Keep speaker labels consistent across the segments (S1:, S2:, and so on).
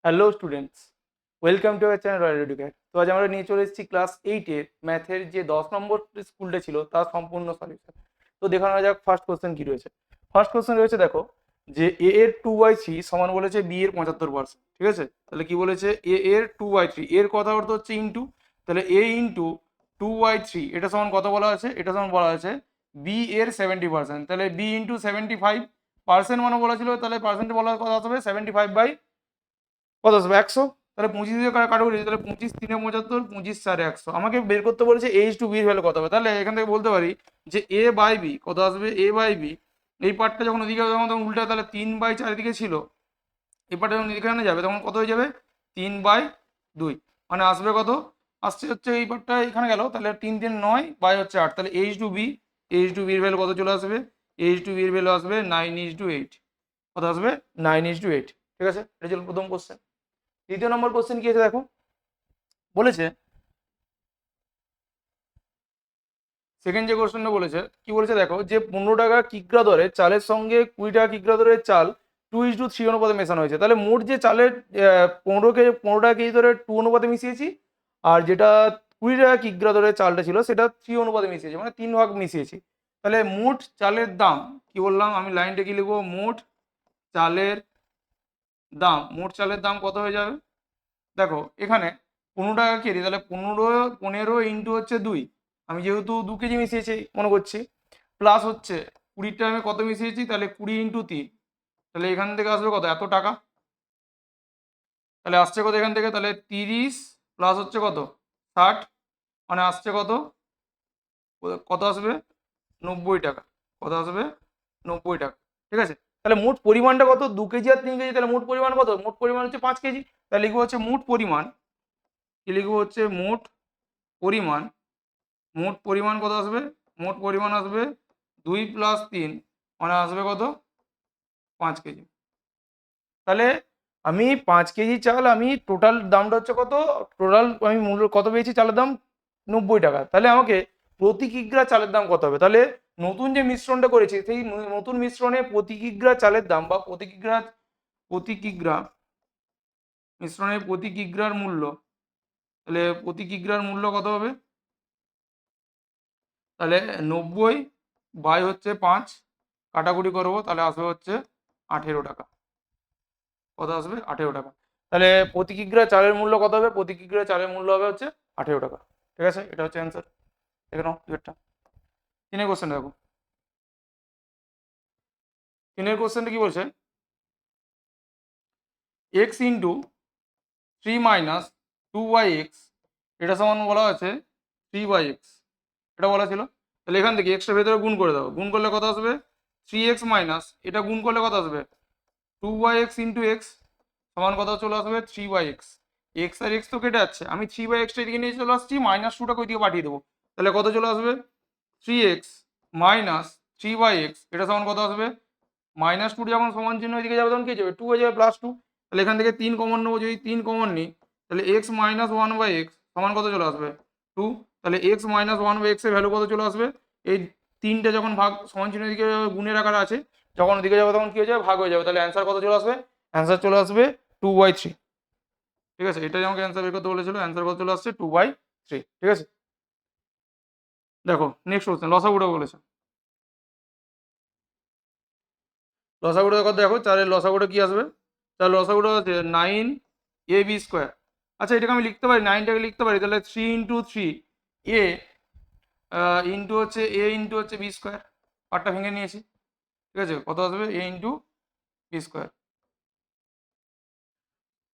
S1: Hello students, welcome to our channel royal educate. তো আজ আমরা নিয়ে চলে এসেছি ক্লাস 8-এর ম্যাথের যে 10 নম্বর স্কুলটা ছিল তার সম্পূর্ণ সলিউশন। তো দেখে নেওয়া যাক ফার্স্ট কোশ্চেন কি রয়েছে। ফার্স্ট কোশ্চেন রয়েছে, দেখো যে এ এর 2/3 সমান বলেছে বি এর 75%। ঠিক আছে, তাহলে কি বলেছে, এ এর 2/3 এর কথা অর্থ হচ্ছে ইন্টু, তাহলে এ ইন্টু 2/3 এটা সমান কত বলা আছে, এটা সমান বলা আছে বি এর 70%। তাহলে বি ইন্টু 75% মানে বলা ছিল, তাহলে পার্সেন্ট বলার কথা হবে 75 বাই কত আসবে 100। তাহলে 25 দিয়ে কাটা করেছি, তাহলে 25 3 75, 25 4 100। আমাকে বের করতে বলেছে এইচ টু বির ভ্যালু কত হবে। তাহলে এখান থেকে বলতে পারি যে এ বাই বি কত আসবে, এ বাই বি এই পার্টটা যখন ওদিকে যখন তখন উল্টা, তাহলে 3/4 দিকে ছিল, এই পার্টটা যখন এখানে যাবে তখন কত হয়ে যাবে 3/2, মানে আসবে কত, আসছে হচ্ছে এই পার্টটা এখানে গেল, তাহলে 3 3 9 বাই হচ্ছে 8। তাহলে এইচ টু বির ভ্যালু কত চলে আসবে, এইচ টু বির ভ্যালু আসবে 9:8। কত আসবে 9:8। ঠিক আছে, এটা ছিল প্রথম কোশ্চেন। দ্বিতীয় নম্বর কোশ্চেন কি আছে দেখো, বলেছে সেকেন্ড যে কোশ্চেনটা বলেছে কি বলেছে দেখো, যে 15 টাকা কিগ্রা দরে চালের সঙ্গে 20 টাকা কিগ্রা দরের চাল 2:3 অনুপাতে মেশানো হয়েছে। তাহলে মোট যে চালের 15 টাকা কেজি দরে 2 অনুপাতে মিশিয়েছি, আর যেটা 20 টাকা কিগ্রা দরের চালটা ছিল সেটা 3 অনুপাতে মিশিয়েছি, মানে 3 ভাগ মিশিয়েছি। তাহলে মোট চালের দাম কি বললাম, আমি লাইনটা কি লিখবো, চালের মোট চালের দাম কত হয়ে যাবে। দেখো এখানে 15 টাকা কেজি, তাহলে 15 ইন্টু হচ্ছে 2, আমি যেহেতু 2 কেজি মিশিয়েছি মনে করছি, প্লাস হচ্ছে 20টা আমি কত মিশিয়েছি, তাহলে 20 ইন্টু 3, তাহলে এখান থেকে আসবে কত, এত টাকা। তাহলে আসছে কত এখান থেকে, তাহলে 30 প্লাস হচ্ছে কত 60, মানে আসছে কত, কত আসবে 90 টাকা। কত আসবে 90 টাকা। ঠিক আছে, তাহলে মোট পরিমাণটা কত, 2 কেজি আর 3 কেজি, তাহলে মোট পরিমাণ কত, মোট পরিমাণ হচ্ছে 5 কেজি। তাহলে লিখবো হচ্ছে মোট পরিমাণ, কি লিখবো হচ্ছে পরিমাণ মোট পরিমাণ কত আসবে, মোট পরিমাণ আসবে 2 প্লাস 3, মানে আসবে কত 5 কেজি। তাহলে আমি 5 কেজি চাল, আমি টোটাল দামটা হচ্ছে কত, টোটাল আমি মূল্য কত পেয়েছি, চালের দাম 90 টাকা। তাহলে আমাকে প্রতি কিগ্রা চালের দাম কত হবে, তাহলে নতুন যে মিশ্রণটা করেছি সেই নতুন মিশ্রণে প্রতি কিগ্রা চালের দাম বা প্রতি কিগ্রা মিশ্রণের প্রতি কিগ্রার মূল্য, তাহলে প্রতি কিগ্রার মূল্য কত হবে, তাহলে 90/5 কাটাকুটি করবো, তাহলে আসবে হচ্ছে 18 টাকা। কত আসবে 18 টাকা। তাহলে প্রতি কিগ্রা চালের মূল্য কত হবে, প্রতি কিগ্রা চালের মূল্য হবে হচ্ছে 18 টাকা। ঠিক আছে, এটা হচ্ছে অ্যান্সার। দেখে নাও দুয়েরটা। তিনের কোশ্চেন দেখো, তিনের কোশ্চেনটা কি বলছে, এক্স ইন্টু 3 - 2 x এটা সমান বলা আছে 3/x, এটা বলা ছিল। তাহলে এখান থেকে এক্সটা ভেতরে গুণ করে দাও, গুণ করলে কত আসবে 3x মাইনাস এটা গুণ করলে কত আসবে 2/x ইন্টু এক্স সমান কত চলে আসবে 3/x। এক্স আর এক্স তো কেটে যাচ্ছে, আমি 3/xটা এদিকে নিয়ে চলে আসছি, -2টাকে ওইদিকে পাঠিয়ে দেবো। তাহলে কত চলে আসবে 3x মাইনাস 3/x এটা সমান কত আসবে, -2 যখন সমান চিহ্ন ওইদিকে যাবে তখন কি যাবে 2 হয়ে যাবে +2। তাহলে এখান থেকে 3 কমন নেবো, যদি 3 কমন নিই তাহলে x - 1/x সমান কত চলে আসবে 2। তাহলে x - 1/x এর ভ্যালু কত চলে আসবে, এই 3টে যখন ভাগ সমান চিহ্নের দিকে গুণের আকারে আছে, যখন ওদিকে যাবে তখন কি হয়ে যাবে, ভাগ হয়ে যাবে। তাহলে অ্যান্সার কত চলে আসবে, অ্যান্সার চলে আসবে 2/3। ঠিক আছে, এটাই আমাকে অ্যান্সার বের করতে বলেছিল, অ্যান্সার কত চলে আসছে 2/3। ঠিক আছে, দেখো নেক্সট কোশ্চেন, লসাগুটা বলেছে। লসাগুটা কত দেখো, চারের লসাগুটা কি আসবে, তাহলে লসাগুটা হচ্ছে 9ab²। আচ্ছা এটাকে আমি লিখতে পারি, 9টাকে লিখতে পারি, তাহলে 3 × 3 a ইন্টু হচ্ছে b², পার্টটা ভেঙে নিয়েছি। ঠিক আছে, কত আসবে a ইন্টু b²।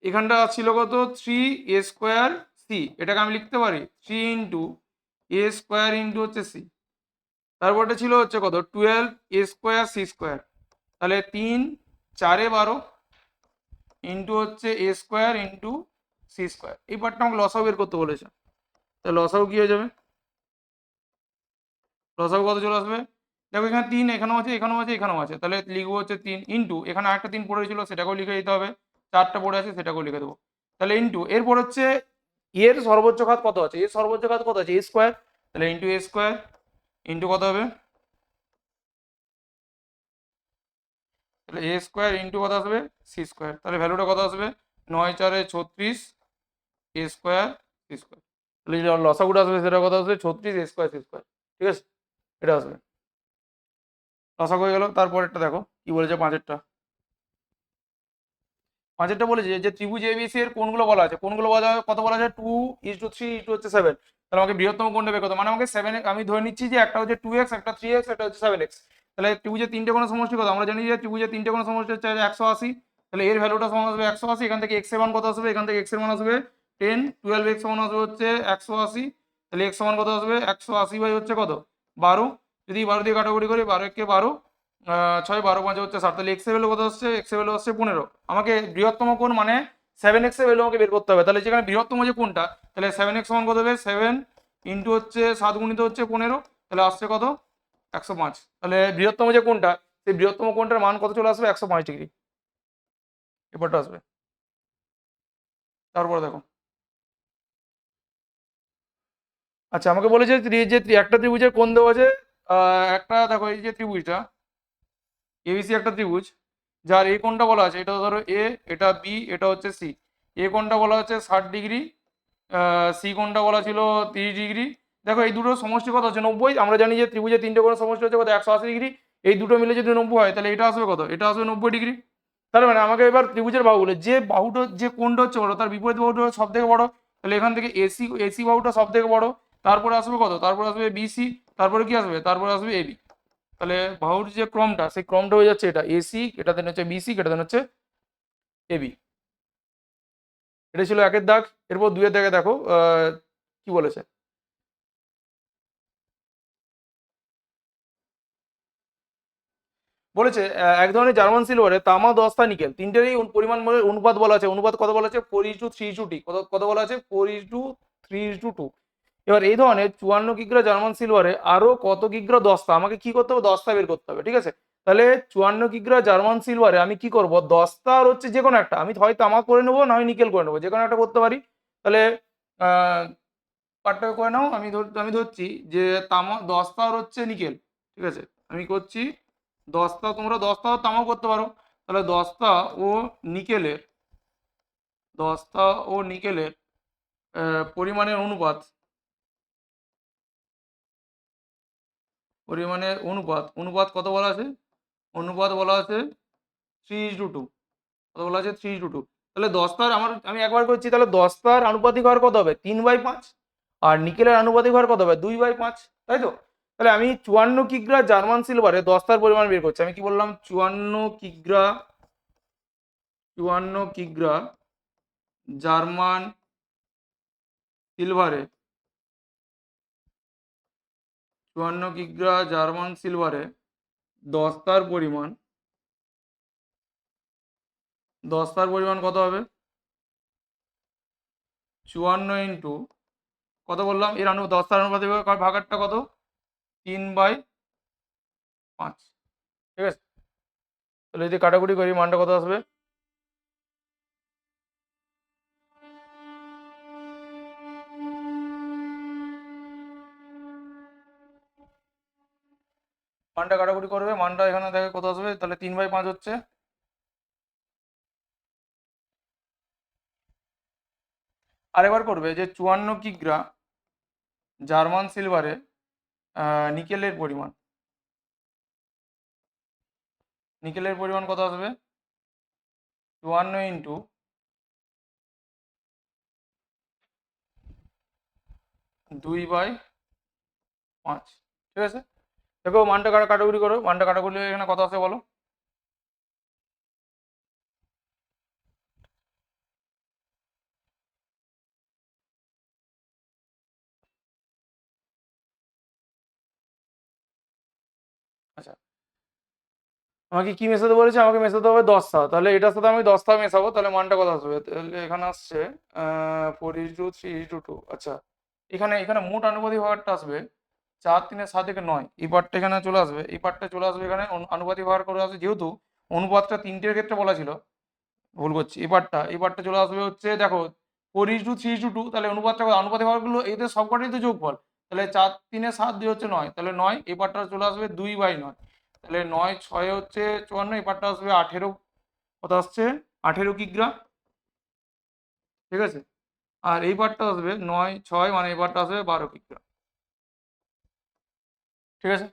S1: এখানটা ছিল কত 3a²c, এটাকে আমি লিখতে পারি 3 × a² ইন্টু হচ্ছে c। তারপরটা ছিল হচ্ছে কত 12a²c², তাহলে 3 4 12 ইন্টু হচ্ছে a² ইন্টু c²। এই পার্টটা আমাকে লসাগু বের করতে বলেছে। তাহলে লসাগু কি হয়ে যাবে, লসাগু কত চলে আসবে, দেখো এখানে 3 এখানেও আছে এখানেও আছে এখানেও আছে, তাহলে লিখবো হচ্ছে 3 ইন্টু এখানে আরেকটা 3 পড়ে ছিল সেটাকেও লিখে দিতে হবে, 4টা পড়ে আছে সেটাকেও লিখে দেবো। তাহলে ইন্টু এরপর হচ্ছে এর সর্বোচ্চ ঘাত কত আছে, এর সর্বোচ্চ ঘাত কত আছে a², তাহলে ইন্টু a² ইন্টু কত হবে, তাহলে a² ইন্টু কত আসবে c², তাহলে ভ্যালুটা কত আসবে 9 4 36 এ স্কোয়ার সি স্কোয়ার। তাহলে যে লসাগুটা আসবে সেটা কথা আসবে 36 এ স্কোয়ার সি স্কোয়ার। ঠিক আছে, এটা আসবে লসাগু হয়ে গেল। তারপরেরটা দেখো কি বলেছে পাঁচেরটা। পাঁচেরটা বলেছে যে ত্রিভুজ এবিসি এর কোণগুলো বলা আছে, কোণগুলো বলা কত বলা আছে 2:3 হচ্ছে 7। তাহলে আমাকে বৃহত্তম কোণটা বের করতে হবে। মানে আমাকে 7, আমি ধরে নিচ্ছি যে একটা হচ্ছে 2x, একটা 3x, একটা হচ্ছে 7x। তাহলে ত্রিভুজের তিনটে কোণের সমষ্টি কত? আমরা জানি যে ত্রিভুজের তিনটে কোণের সমষ্টি হচ্ছে 180। তাহলে এর ভ্যালুটা সমান আসবে 180। এখান থেকে x এর মান কত আসবে? এখান থেকে x এর মান আসবে 10, 12x সমান আসবে হচ্ছে 180। তাহলে x সমান কত আসবে? 180 বাই হচ্ছে কত 12। যদি 12 দিয়ে কাটাকুটি করি, 12 কে 12, 6 12 5 হচ্ছে 60। তাহলে এক্স এর ভ্যালু কত হচ্ছে? এক্স এর ভ্যালু হচ্ছে 15। আমাকে বৃহত্তম কোণ মানে 7x এর ভ্যালু আমাকে বের করতে হবে। তাহলে যেখানে বৃহত্তম যে কোণটা, তাহলে 7x সমান কত হবে? 7 ইন্টু হচ্ছে 7 গুণিত হচ্ছে 15, তাহলে আসছে কত? 105। তাহলে বৃহত্তম যে কোণটা, সেই বৃহত্তম কোণটার মান কত চলে আসবে? 105 ডিগ্রি। এবারটা আসবে। তারপরে দেখো, আচ্ছা আমাকে বলেছে যে একটা ত্রিভুজের কোণ দেওয়া আছে। একটা দেখো এই যে ত্রিভুজটা এবিসি একটা ত্রিভুজ, যার এই কোণটা বলা আছে, এটা ধরো এ, এটা বি, এটা হচ্ছে সি। এ কোণটা বলা হচ্ছে 60 ডিগ্রি, সি কোণটা বলা ছিল 30 ডিগ্রি। দেখো এই দুটো সমষ্টি কত হচ্ছে 90। আমরা জানি যে ত্রিভুজের তিনটে কোণের সমষ্টি হচ্ছে কত 180 ডিগ্রি। এই দুটো মিলে যদি 90 হয়, তাহলে এটা আসবে কত? এটা আসবে 90 ডিগ্রি। তার মানে আমাকে এবার ত্রিভুজের বাহুগুলো, যে বাহুটা যে কোণটা হচ্ছে বড়, তার বিপরীত বাহুটা সব থেকে বড়। তাহলে এখান থেকে এসি এসি বাহুটা সব থেকে বড়। তারপরে আসবে কত? তারপরে আসবে বিসি। তারপরে কি আসবে? তারপরে আসবে এবি। তাহলে বাহুর যে ক্রমটা, সেই ক্রমটা হয়ে যাচ্ছে এটা এসি, এটা দেন হচ্ছে বিসি, এটা দেন হচ্ছে এবি। এটা ছিল একের দাগ। এরপর দুইয়ের দাগে দেখো কি বলেছে। বলেছে এক ধরনের জার্মান সিলভারে তামা দস্তা নিকেল তিনটেরই পরিমাণ অনুপাত বলা আছে। অনুপাত কত বলা আছে? 4:3:2। কত কত বলা আছে? 4:3:2। এবার এই ধরনের 54 কিগ্রা জার্মান সিলভারে আরো কত কিগ্রা দস্তা, আমাকে কি করতে হবে? দস্তা বের করতে হবে। ঠিক আছে, তাহলে 54 কিগ্রা জার্মান সিলভারে আমি কি করব? দস্তা আর হচ্ছে যে কোনো একটা, আমি হয় তামা করে নেবো, না হয় নিকেল করে নেবো, যে কোনো একটা করতে পারি। তাহলে আহ পার্টটা করে নাও। আমি ধরছি যে তামা দস্তা আর হচ্ছে নিকেল। ঠিক আছে, আমি করছি দস্তা, তোমরা দস্তা ও তামাও করতে পারো। তাহলে ও নিকেলের দস্তা ও নিকেলের পরিমাণের অনুপাত, অনুপাত কত বলা আছে? অনুপাত বলা আছে 3:2। কত বলা আছে? 3:2। তাহলে দস্তার আমি একবার করছি, তাহলে দস্তার আনুপাতিক হওয়ার কত হবে? 3/5। আর নিকেলের আনুপাতিক হওয়ার কত হবে? 2/5। তাই তো? তাহলে আমি 54 কিগ্রা জার্মান সিলভারে দস্তার পরিমাণ বের করছি। আমি কি বললাম? 54 কিগ্রা জার্মান সিলভারে 54 কিগ্রা জার্মান সিলভারে দস্তার পরিমাণ কত হবে? 54 ইন্টু কত বললাম? দস্তার অনুপাতিক ভাগারটা কত? 3/5। ঠিক আছে, তাহলে যদি কাটাকুটি করি মানটা কত আসবে? মানটা কাটাকুটি করবে, মানটা এখানে দেখে কত আসবে? তাহলে 3/5 হচ্ছে। আরেকবার করবে যে 54 কিগ্রা জার্মান সিলভারে নিকেলের পরিমাণ, কত আসবে? 54 ইন্টু 2/5। ঠিক আছে, দেখো মানটা কাটাকুটি করো, মানটা কাটাকুটি এখানে কত আসে বলো? আচ্ছা, আমাকে কি মেশাতে বলেছে? আমাকে মেশাতে হবে দস্তা। তাহলে এটার সাথে আমি দস্তা মেশাবো, তাহলে মানটা কত আসবে? তাহলে এখানে আসছে 4:3:2। আচ্ছা, এখানে এখানে মোট আনুপাতিক ভাগারটা আসবে 4 3 7 থেকে 9। এই পার্টটা এখানে চলে আসবে, এই পার্টটা চলে আসবে এখানে আনুপাতিক ভাগ করে আসবে। যেহেতু অনুপাতটা তিনটের ক্ষেত্রে বলা ছিল, ভুল করছি। এই পার্টটা চলে আসবে হচ্ছে দেখো 4:3:2। তাহলে অনুপাতটা আনুপাতিক ভাগগুলো এদের সবকটাই তো যোগফল। তাহলে 4 3 7 2 হচ্ছে 9। তাহলে 9, এই পার্টটা চলে আসবে 2/9। তাহলে 9 6 হচ্ছে 54। এই পার্টটা আসবে 18। কত আসছে? 18 কিগ্রা। ঠিক আছে, আর এই পার্টটা আসবে 9 6 মানে এই পার্টটা আসবে 12 কিগ্রা। ঠিক আছে,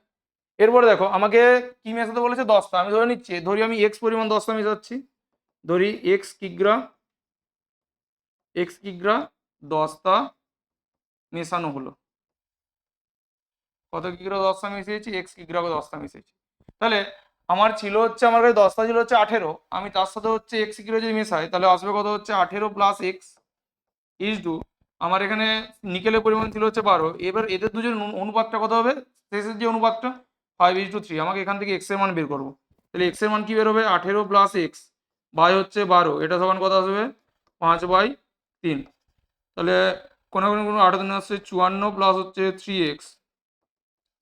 S1: এরপরে দেখো আমাকে কি মেশাতে বলেছে 10টা, আমি ধরে নিচ্ছি, ধরি আমি এক্স পরিমাণ 10টা মেশাচ্ছি, ধরি এক্স কিগ্রা 10টা মেশানো হলো। কত কিগ্রা 10টা মিশিয়েছি, এক্স কিগ্রা 10টা মিশিয়েছি। তাহলে আমার ছিল হচ্ছে, আমার কাছে 10টা ছিল হচ্ছে 18, আমি তার সাথে হচ্ছে এক্স কিগ্রা যদি মেশাই তাহলে আসবে কত হচ্ছে 18 প্লাস এক্স ইজ টু, আমার এখানে নিকেলের পরিমাণ ছিল হচ্ছে 12, এবার এদের দুজন অনুপাতটা কত হবে, শেষের যে অনুপাতটা 5:3, আমাকে এখান থেকে এক্স এর মান বের করবো। তাহলে এক্স এর মান কি বের হবে, 18 প্লাস এক্স বাই হচ্ছে 12, এটা সমান কত আসবে 5/3। তাহলে কোনো কোনো কোনো 18 আসছে 54 প্লাস হচ্ছে 3x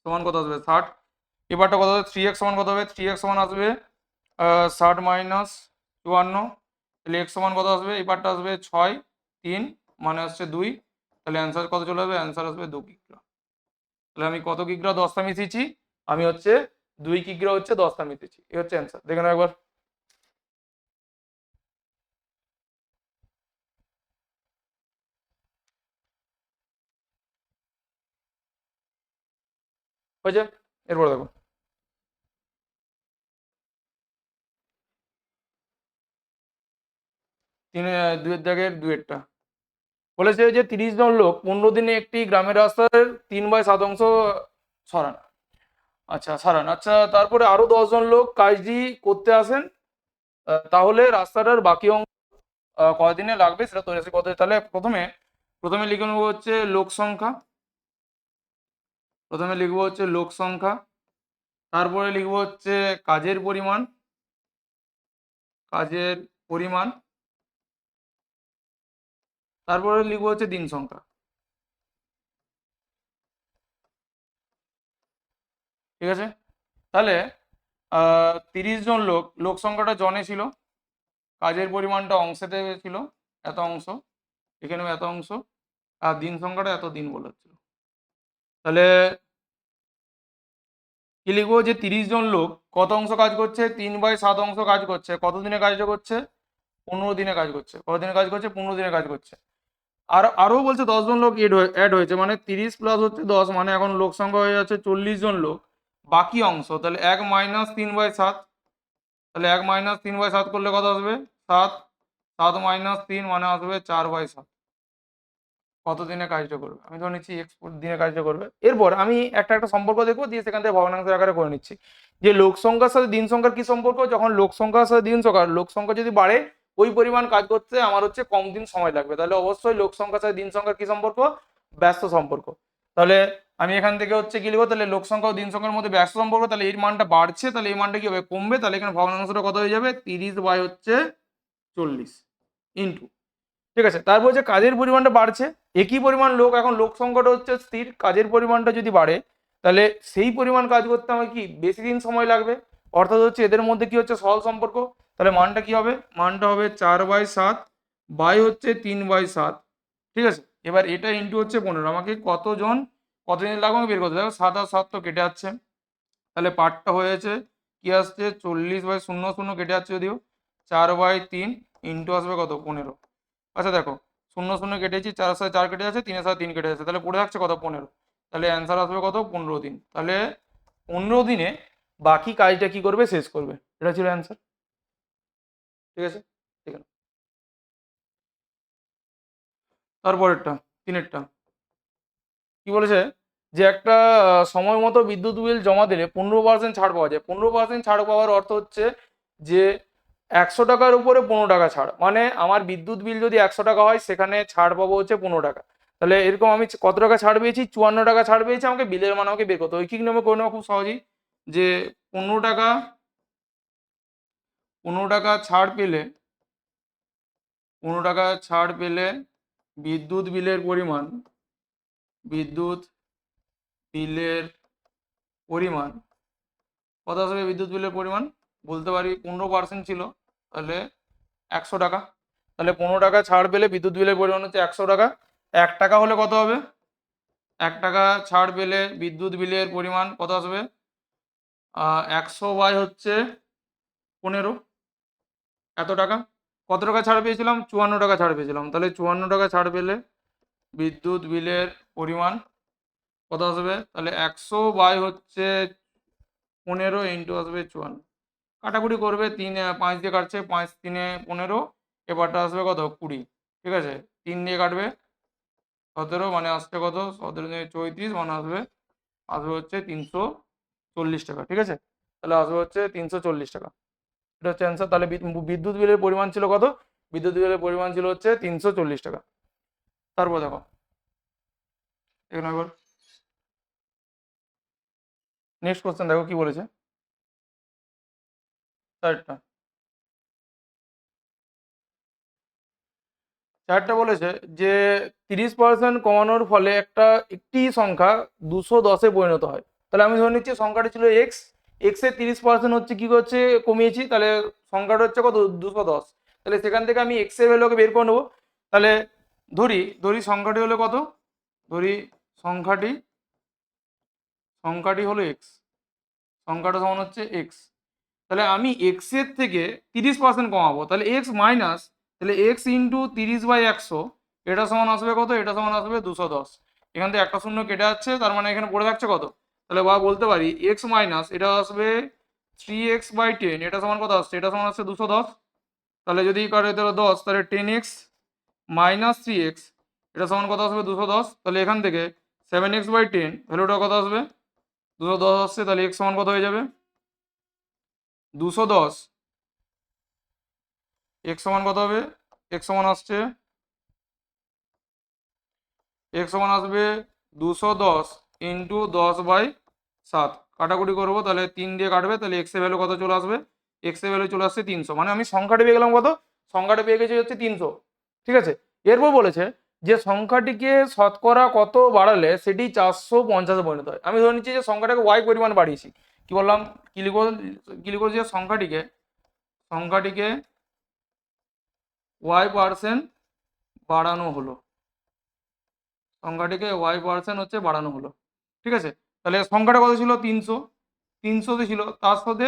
S1: সমান কত আসবে 60। এবারটা কত হবে 3x সমান কত হবে, 3x সমান আসবে 60 মাইনাস 54, তাহলে x সমান কত আসবে, এবারটা আসবে 6 3 মানে হচ্ছে 2, তাহলে অ্যান্সার কত চলে যাবে, অ্যান্সার আসবে 2 কিগ্রা। তাহলে আমি কত কিগ্রা 10টা মিশিয়েছি, আমি হচ্ছে 2 কিগ্রা হচ্ছে 10টা মিশিয়েছি, এই হচ্ছে অ্যান্সার। দেখে নাও একবার। হয়েছে, এরপর দেখো দুয়ের দাগের দুয়েরটা বলেছে যে 30 জন লোক 15 দিনে একটি গ্রামের রাস্তার 3/7 সরান। আচ্ছা সারান, আচ্ছা তারপরে আরো 10 জন লোক কাজটি করতে আসেন, তাহলে রাস্তাটার বাকি অংশ কয়দিনে লাগবে সেটা তৈরি আছে কত। তাহলে প্রথমে প্রথমে লিখে নেবো হচ্ছে লোক সংখ্যা, প্রথমে লিখবো হচ্ছে লোক সংখ্যা, তারপরে লিখবো হচ্ছে কাজের পরিমাণ, কাজের পরিমাণ, তারপরে লিখবো হচ্ছে দিন সংখ্যা। ঠিক আছে, তাহলে 30 জন লোক, লোক সংখ্যাটা জনে ছিল, কাজের পরিমাণটা অংশেতে ছিল এত অংশ, এখানেও এত অংশ, আর দিন সংখ্যাটা এত দিন বলা হচ্ছিল। তাহলে কি লিখবো, যে 30 জন লোক কত অংশ কাজ করছে, 3/7 অংশ কাজ করছে, কত দিনে কাজটা করছে, 15 দিনে কাজ করছে, কত দিনে কাজ করছে, 15 দিনে কাজ করছে। আর আরও বলছে 10 জন লোক অ্যাড হয়েছে, মানে 30 প্লাস হচ্ছে 10, মানে এখন লোক সংখ্যা হয়ে যাচ্ছে 40 জন লোক। বাকি অংশ তাহলে 1 মাইনাস 3/7, তাহলে 1 মাইনাস 3/7 করলে কত আসবে 7, 7 মাইনাস 3 মানে আসবে 4/7। কত দিনে কাজটা করবে, আমি ধরে নিচ্ছি এক্স দিনে কাজটা করবে। এরপর আমি একটা একটা সম্পর্ক দেখবো, দিয়ে সেখান থেকে ভগ্নাংশের আকারে করে নিচ্ছি যে লোক সংখ্যার সাথে দিন সংখ্যার কি সম্পর্ক, যখন লোক সংখ্যার সাথে দিন সংখ্যা, লোক সংখ্যা যদি বাড়ে ওই পরিমাণ কাজ করতে আমার হচ্ছে কম দিন সময় লাগবে, তাহলে অবশ্যই লোক সংখ্যার সাথে দিন সংখ্যার কি সম্পর্ক, ব্যস্ত সম্পর্ক। তাহলে আমি এখান থেকে হচ্ছে কি লিখবো, তাহলে লোক সংখ্যা ও দিন সংখ্যার মধ্যে ব্যস্ত সম্পর্ক, তাহলে এর মানটা বাড়ছে, তাহলে এই মানটা কি হবে, কমবে, তাহলে এখানে ভগ্নাংশটা কত হয়ে যাবে 30/40 ইন্টু। ঠিক আছে, তারপর যে কাজের পরিমাণটা বাড়ছে, একই পরিমাণ লোক, এখন লোক সংখ্যাটা হচ্ছে স্থির, কাজের পরিমাণটা যদি বাড়ে তাহলে সেই পরিমাণ কাজ করতে আমার কি বেশি দিন সময় লাগবে, অর্থাৎ হচ্ছে এদের মধ্যে কি হচ্ছে সহজ সম্পর্ক। তাহলে মানটা কি হবে, মানটা হবে 4/7 বাই হচ্ছে 3/7। ঠিক আছে, এবার এটা ইন্টু হচ্ছে 15, আমাকে কতজন কতদিন লাগবে আমাকে বের করতে হবে, 7 আর 7 তো কেটে যাচ্ছে, তাহলে পার্টটা হয়েছে কি আসছে 40/00 কেটে যাচ্ছে যদিও, 4/3 ইন্টু আসবে কত 15। আচ্ছা দেখো 0 0 কেটেছি, 4 সাথে 4 কেটে যাচ্ছে, 3 সাথে 3 কেটে যাচ্ছে, তাহলে পড়ে থাকছে কত 15, তাহলে অ্যান্সার আসবে কত 15 দিন। তাহলে 15 দিনে বাকি কাজটা কি করবে, শেষ করবে, এটা ছিল অ্যান্সার। ঠিক আছে, ঠিক আছে, তারপরেরটা তিনেরটা কি বলেছে, যে একটা সময় মতো বিদ্যুৎ বিল জমা দিলে 15% ছাড় পাওয়া যায়। 15% ছাড় পাওয়ার অর্থ হচ্ছে যে 100 টাকার উপরে 15 টাকা ছাড়, মানে আমার বিদ্যুৎ বিল যদি 100 টাকা হয় সেখানে ছাড় পাবো হচ্ছে 15 টাকা। তাহলে এরকম আমি কত টাকা ছাড় পেয়েছি, 54 টাকা ছাড় পেয়েছি, আমাকে বিলের মান আমাকে বের করতে হবে। ঐকিক নিয়মে করে নেওয়া খুব সহজেই, যে 15 টাকা 15 টাকা ছাড় পেলে 15 টাকা ছাড় পেলে বিদ্যুৎ বিলের পরিমাণ, বিদ্যুৎ বিলের পরিমাণ কত আসবে, বিদ্যুৎ বিলের পরিমাণ বলতে পারি 15% ছিল, তাহলে 100 টাকা। তাহলে 15 টাকা ছাড় পেলে বিদ্যুৎ বিলের পরিমাণ হচ্ছে 100 টাকা। 1 টাকা হলে কত হবে, 1 টাকা ছাড় পেলে বিদ্যুৎ বিলের পরিমাণ কত আসবে, 100 বাই হচ্ছে 15, এত টাকা। কত টাকা ছাড় পেয়েছিলাম? 54 টাকা ছাড় পেয়েছিলাম। তাহলে 54 টাকা ছাড় পেলে বিদ্যুৎ বিলের পরিমাণ কত আসবে? তাহলে 100 বাই হচ্ছে 15 ইন্টু আসবে 54। কাটাকুটি করবে, 5 দিয়ে কাটছে, 5 3 15, এবারটা আসবে কত? 20। ঠিক আছে, 3 দিয়ে কাটবে 17, মানে আসছে কত? 17 দিয়ে 34, মানে আসবে আসবে হচ্ছে 340 টাকা। ঠিক আছে, তাহলে আসবে হচ্ছে 340 টাকা। এটা হচ্ছে অ্যান্সার। তাহলে বিদ্যুৎ বিলের পরিমাণ ছিল কত? বিদ্যুৎ বিলের পরিমাণ ছিল হচ্ছে 340 টাকা। তারপর দেখো এখানে একবার নেক্সট কোশ্চেন দেখো কি বলেছে। চারটা চারটা বলেছে যে 30% কমানোর ফলে একটি সংখ্যা 210-এ পরিণত হয়। তাহলে আমি ধরে নিচ্ছি সংখ্যাটা ছিল এক্স, এক্স এর 30% হচ্ছে কি করছে, কমিয়েছি, তাহলে সংখ্যাটা হচ্ছে কত? 210। তাহলে সেখান থেকে আমি এক্স এর ভ্যালুকে বের করে নেবো। তাহলে ধরি ধরি সংখ্যাটি হলো কত? ধরি সংখ্যাটি সংখ্যাটি হলো এক্স, সংখ্যাটা সমান হচ্ছে এক্স। তাহলে আমি এক্স এর থেকে 30% কমাবো, তাহলে এক্স মাইনাস, তাহলে এক্স ইন্টু 30/100, এটা সমান আসবে কত? এটা সমান আসবে 210। এখান থেকে একটা শূন্য কেটে যাচ্ছে, তার মানে এখানে পড়ে থাকছে কত? তাহলে বা বলতে পারি এক্স মাইনাস এটা আসবে 3x/10, এটা সমান কত আসছে? এটা সমান আসছে 210। তাহলে যদি করে তাহলে 10, তাহলে 10x মাইনাস 3x, এটা সমান কত আসবে? 210। তাহলে এখান থেকে 7x/10 ভ্যালুটা কত আসবে? 210 আসছে। তাহলে এক্স সমান কত হয়ে যাবে? 210। এক্স সমান কত হবে? এক্স সমান আসছে এক্স সমান আসবে 210 ইন্টু 10/7। কাটাকুটি করবো, তাহলে 3 দিয়ে কাটবে, তাহলে এক্স এর ভ্যালু কত চলে আসবে? এক্স এর ভ্যালু চলে আসছে 300। মানে আমি সংখ্যাটা পেয়ে গেলাম কত? সংখ্যাটা পেয়ে গেছি হচ্ছে 300। ঠিক আছে, এরপর বলেছে যে সংখ্যাটিকে শতকরা কত বাড়ালে সেটি 450-এ পরিণত হয়। আমি ধরে নিচ্ছি যে সংখ্যাটাকে ওয়াই পরিমাণ বাড়িয়েছি। কি বললাম? কি লিখবো? কি লিখবো যে সংখ্যাটিকে y% বাড়ানো হলো, সংখ্যাটিকে y% হচ্ছে বাড়ানো হলো। ঠিক আছে, তাহলে সংখ্যাটা কত ছিল? 300, 300তে ছিল, তার সাথে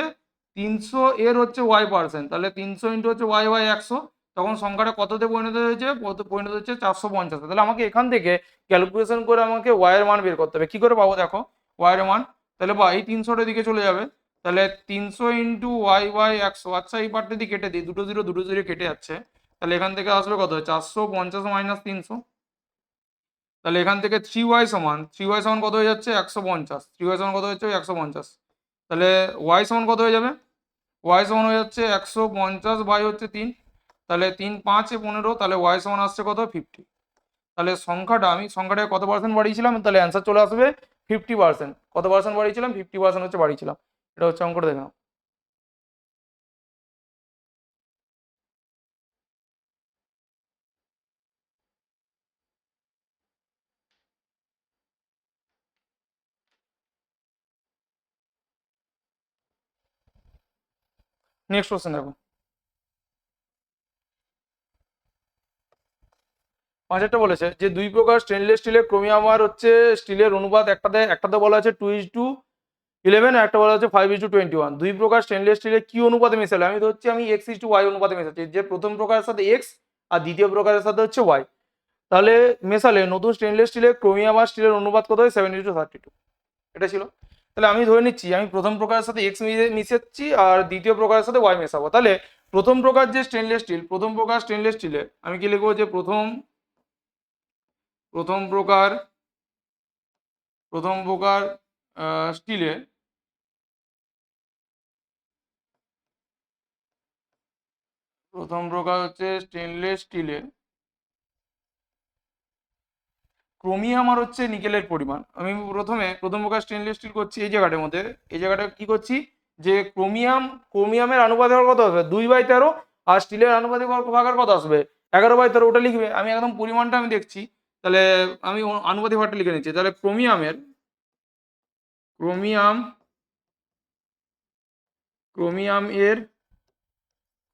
S1: 300 এর হচ্ছে y%, তাহলে 300 ইন্টু হচ্ছে y/100, তখন সংখ্যাটা কততে পরিণত হয়েছে? পরিণত হচ্ছে 450। তাহলে আমাকে এখান থেকে ক্যালকুলেশন করে আমাকে y এর মান বের করতে হবে। কি করে পাবো? দেখো y এর মান, তাহলে বা এই 300টার দিকে চলে যাবে, তাহলে 300 ইন্টু y/100। আচ্ছা, এই পার্টটা দিয়ে কেটে দিই, দুটো জিরো কেটে যাচ্ছে, তাহলে এখান থেকে আসবে কত? 450 মাইনাস 300। তাহলে এখান থেকে 3y সমান কত হয়ে যাচ্ছে? 150। 3y সমান কত হচ্ছে? 150। তাহলে y সমান কত হয়ে যাবে? y সমান হয়ে যাচ্ছে 150 বাই হচ্ছে 3, তাহলে 3 5 15, তাহলে y সমান আসছে কত? 50। তাহলে আমি সংখ্যাটাকে কত পার্সেন্ট বাড়িয়েছিলাম? তাহলে অ্যান্সার চলে আসবে 50%। কত পার্সেন্ট বাড়িয়েছিলাম? 50% হচ্ছে বাড়িয়েছিলাম। এটা হচ্ছে অঙ্কটা দেখলাম। নেক্সট কোশ্চেন দেখো। 5 বলেছে যে দুই প্রকার স্টেনলেস স্টিলের ক্রোমিয়াম আর হচ্ছে স্টিলের অনুপাত, একটাতে বলা আছে 2:11, আর একটা বলা আছে 5:21। দুই প্রকার স্টেনলেস স্টিলের কি অনুপাতে মেশালে? আমি ধরছি আমি x:y অনুপাতে মেশাচ্ছি, যে প্রথম প্রকারের সাথে এক্স আর দ্বিতীয় প্রকারের সাথে হচ্ছে ওয়াই। তাহলে মেশালে নতুন স্টেনলেস স্টিলের ক্রোমিয়াম আর স্টিলের অনুপাত কত হয়? 7:32। এটা ছিল। তাহলে আমি ধরে নিচ্ছি আমি প্রথম প্রকারের সাথে এক্স মিশাচ্ছি আর দ্বিতীয় প্রকারের সাথে ওয়াই মেশাবো। তাহলে প্রথম প্রকার যে স্টেনলেস স্টিল, প্রথম প্রকার স্টেনলেস স্টিলে আমি কি লিখবো? যে প্রথম প্রথম প্রকার প্রথম প্রকার স্টিলে প্রথম প্রকার হচ্ছে স্টেনলেস স্টিলে ক্রোমিয়াম আর হচ্ছে নিকেলের পরিমাণ। আমি প্রথম প্রকার স্টেনলেস স্টিল করছি এই জায়গাটার মধ্যে, এই জায়গাটা কি করছি যে ক্রোমিয়ামের আনুপাতিক কত আসবে? 2/13, আর স্টিলের আনুপাতিক ভাগার কত আসবে? 11/13। ওটা লিখবে, আমি একদম পরিমাণটা আমি দেখছি। তাহলে আমি আনুপাতিক ভাগটা লিখে নিচ্ছি। তাহলে ক্রোমিয়াম ক্রোমিয়াম এর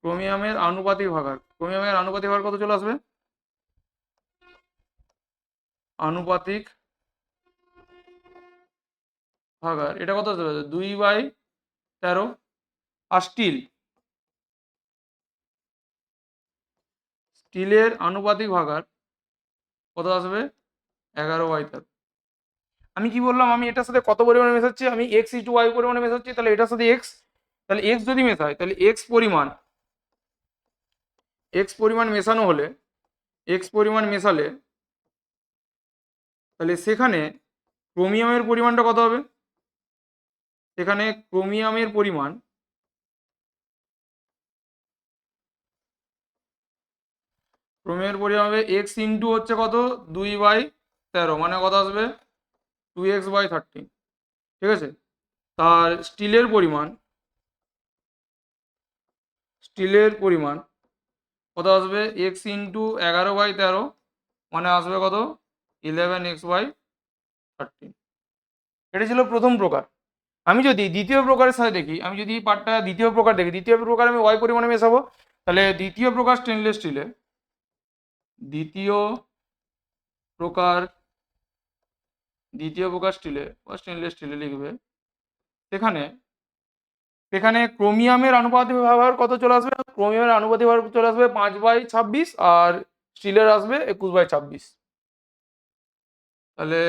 S1: ক্রোমিয়ামের আনুপাতিক ভাগ কত চলে আসবে? আনুপাতিক ভাগার এটা কত আসবে? 2/13। আর স্টিলের আনুপাতিক ভাগার কত আসবে 11/13। আমি কি বললাম, আমি এটার সাথে কত পরিমাণে মেশাচ্ছি, আমি এক্স ইন্টু ওয়াই পরিমাণে মেশাচ্ছি, তাহলে এটার সাথে এক্স, তাহলে এক্স যদি মেশাই তাহলে এক্স পরিমাণ মেশানো হলে এক্স পরিমাণ মেশালে তাহলে সেখানে ক্রোমিয়ামের পরিমাণটা কত হবে, সেখানে ক্রোমিয়ামের পরিমাণ হবে এক্স ইন্টু হচ্ছে কত 2/13, মানে কত আসবে 2x/13। ঠিক আছে, তার স্টিলের পরিমাণ কত আসবে এক্স ইন্টু 11/13, মানে আসবে কত 11x/13। এটা ছিল প্রথম প্রকার। আমি যদি দ্বিতীয় প্রকারের সাথে দেখি, আমি যদি এই পার্টটা দ্বিতীয় প্রকার দেখি, দ্বিতীয় প্রকার আমি ওয়াই পরিমাণে মেশাবো, তাহলে দ্বিতীয় প্রকার স্টিলে বা স্টেনলেস স্টিলে লিখবে, সেখানে সেখানে ক্রোমিয়ামের আনুপাতিক ব্যবহার কত চলে আসবে, ক্রোমিয়ামের আনুপাতিক ব্যবহার চলে আসবে 5/26 আর স্টিলের আসবে 21/26। তাহলে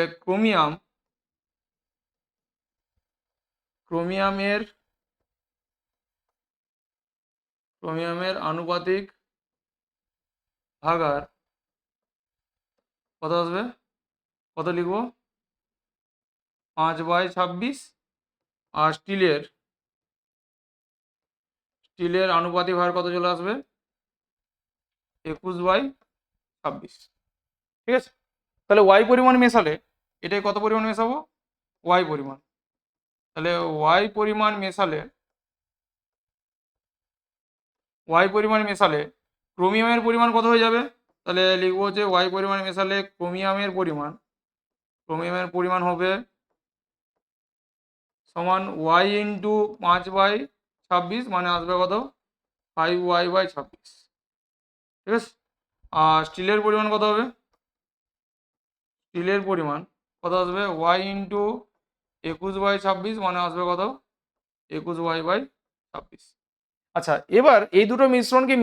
S1: ক্রোমিয়ামের আনুপাতিক ভাগার কত আসবে, কত লিখবো 5/26, আর স্টিলের আনুপাতিক ভার কত চলে আসবে 21/26। ঠিক আছে, তাহলে ওয়াই পরিমাণ মেশালে এটাই কত পরিমাণ মেশাবো ওয়াই পরিমাণ, তাহলে ওয়াই পরিমাণ মেশালে ক্রোমিয়ামের পরিমাণ কত হয়ে যাবে, তাহলে লিখবো যে ওয়াই পরিমাণ মেশালে ক্রোমিয়ামের পরিমাণ হবে সমান ওয়াই ইন্টু 5/26, মানে আসবে কত 5y/26। ঠিক আছে, আর স্টিলের পরিমাণ কত হবে, আসবে ওয়াই ইন্টু 21/26, মানে আসবে কত 21y/26। আচ্ছা, এবার এই দুটো মিশ্রণকে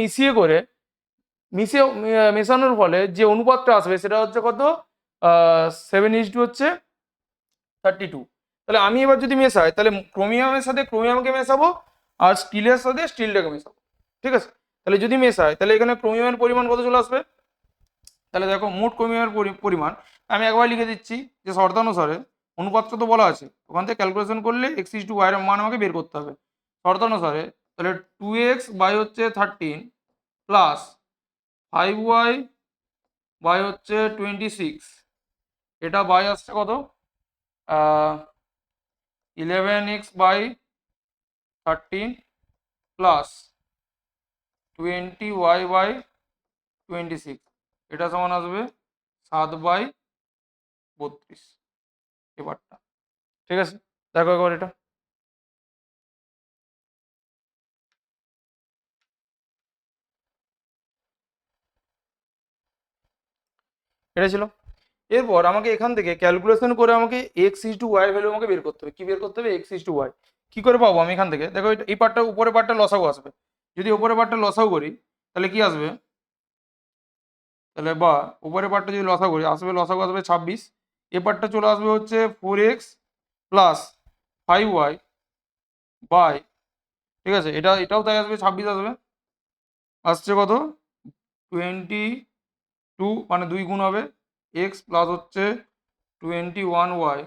S1: মেশানোর ফলে যে অনুপাতটা আসবে সেটা হচ্ছে কত 7:2 হচ্ছে 32। তাহলে আমি এবার যদি মেশাই তাহলে ক্রোমিয়ামের সাথে ক্রোমিয়ামকে মেশাবো আর স্টিলের সাথে স্টিলটাকে মেশাবো। ঠিক আছে, তাহলে যদি মেশাই তাহলে এখানে ক্রোমিয়ামের পরিমাণ কত চলে আসবে, তাহলে দেখো মোট ক্রোমিয়ামের পরিমাণ আমি একবার লিখে দিচ্ছি, যে শর্তানুসারে অনুপাতটা তো বলা আছে, ওখান থেকে ক্যালকুলেশন করলে এক্স ইস টু ওয়াই এর মান আমাকে বের করতে হবে। শর্তানুসারে তাহলে 2x/13 প্লাস 5y/26, এটা বাই আসছে কত 11x/13 প্লাস 20y/26, এটা সমান আসবে 7/32 এবারটা। ঠিক আছে, দেখো একবার এটা, এটা ছিল। এরপর আমাকে এখান থেকে ক্যালকুলেশন করে আমাকে x is to Y value আমাকে বের করতে হবে। কি বের করতে হবে, এক্স ইস টু ওয়াই। কি করে পাবো আমি এখান থেকে, দেখো এই পার্টটা উপরের পার্টটা লসাগু আসবে, যদি উপরের পার্টটা লসাগু করি তাহলে কি আসবে, তাহলে বা উপরের পার্টটা যদি লসাগু করি লসাগু আসবে 26, এ পার্টটা চলে আসবে হচ্ছে 4x প্লাস 5y বাই, ঠিক আছে এটাও তাই আসবে 26 আসবে, আসছে কত 22, মানে 2 গুণ হবে এক্স প্লাস হচ্ছে 21y,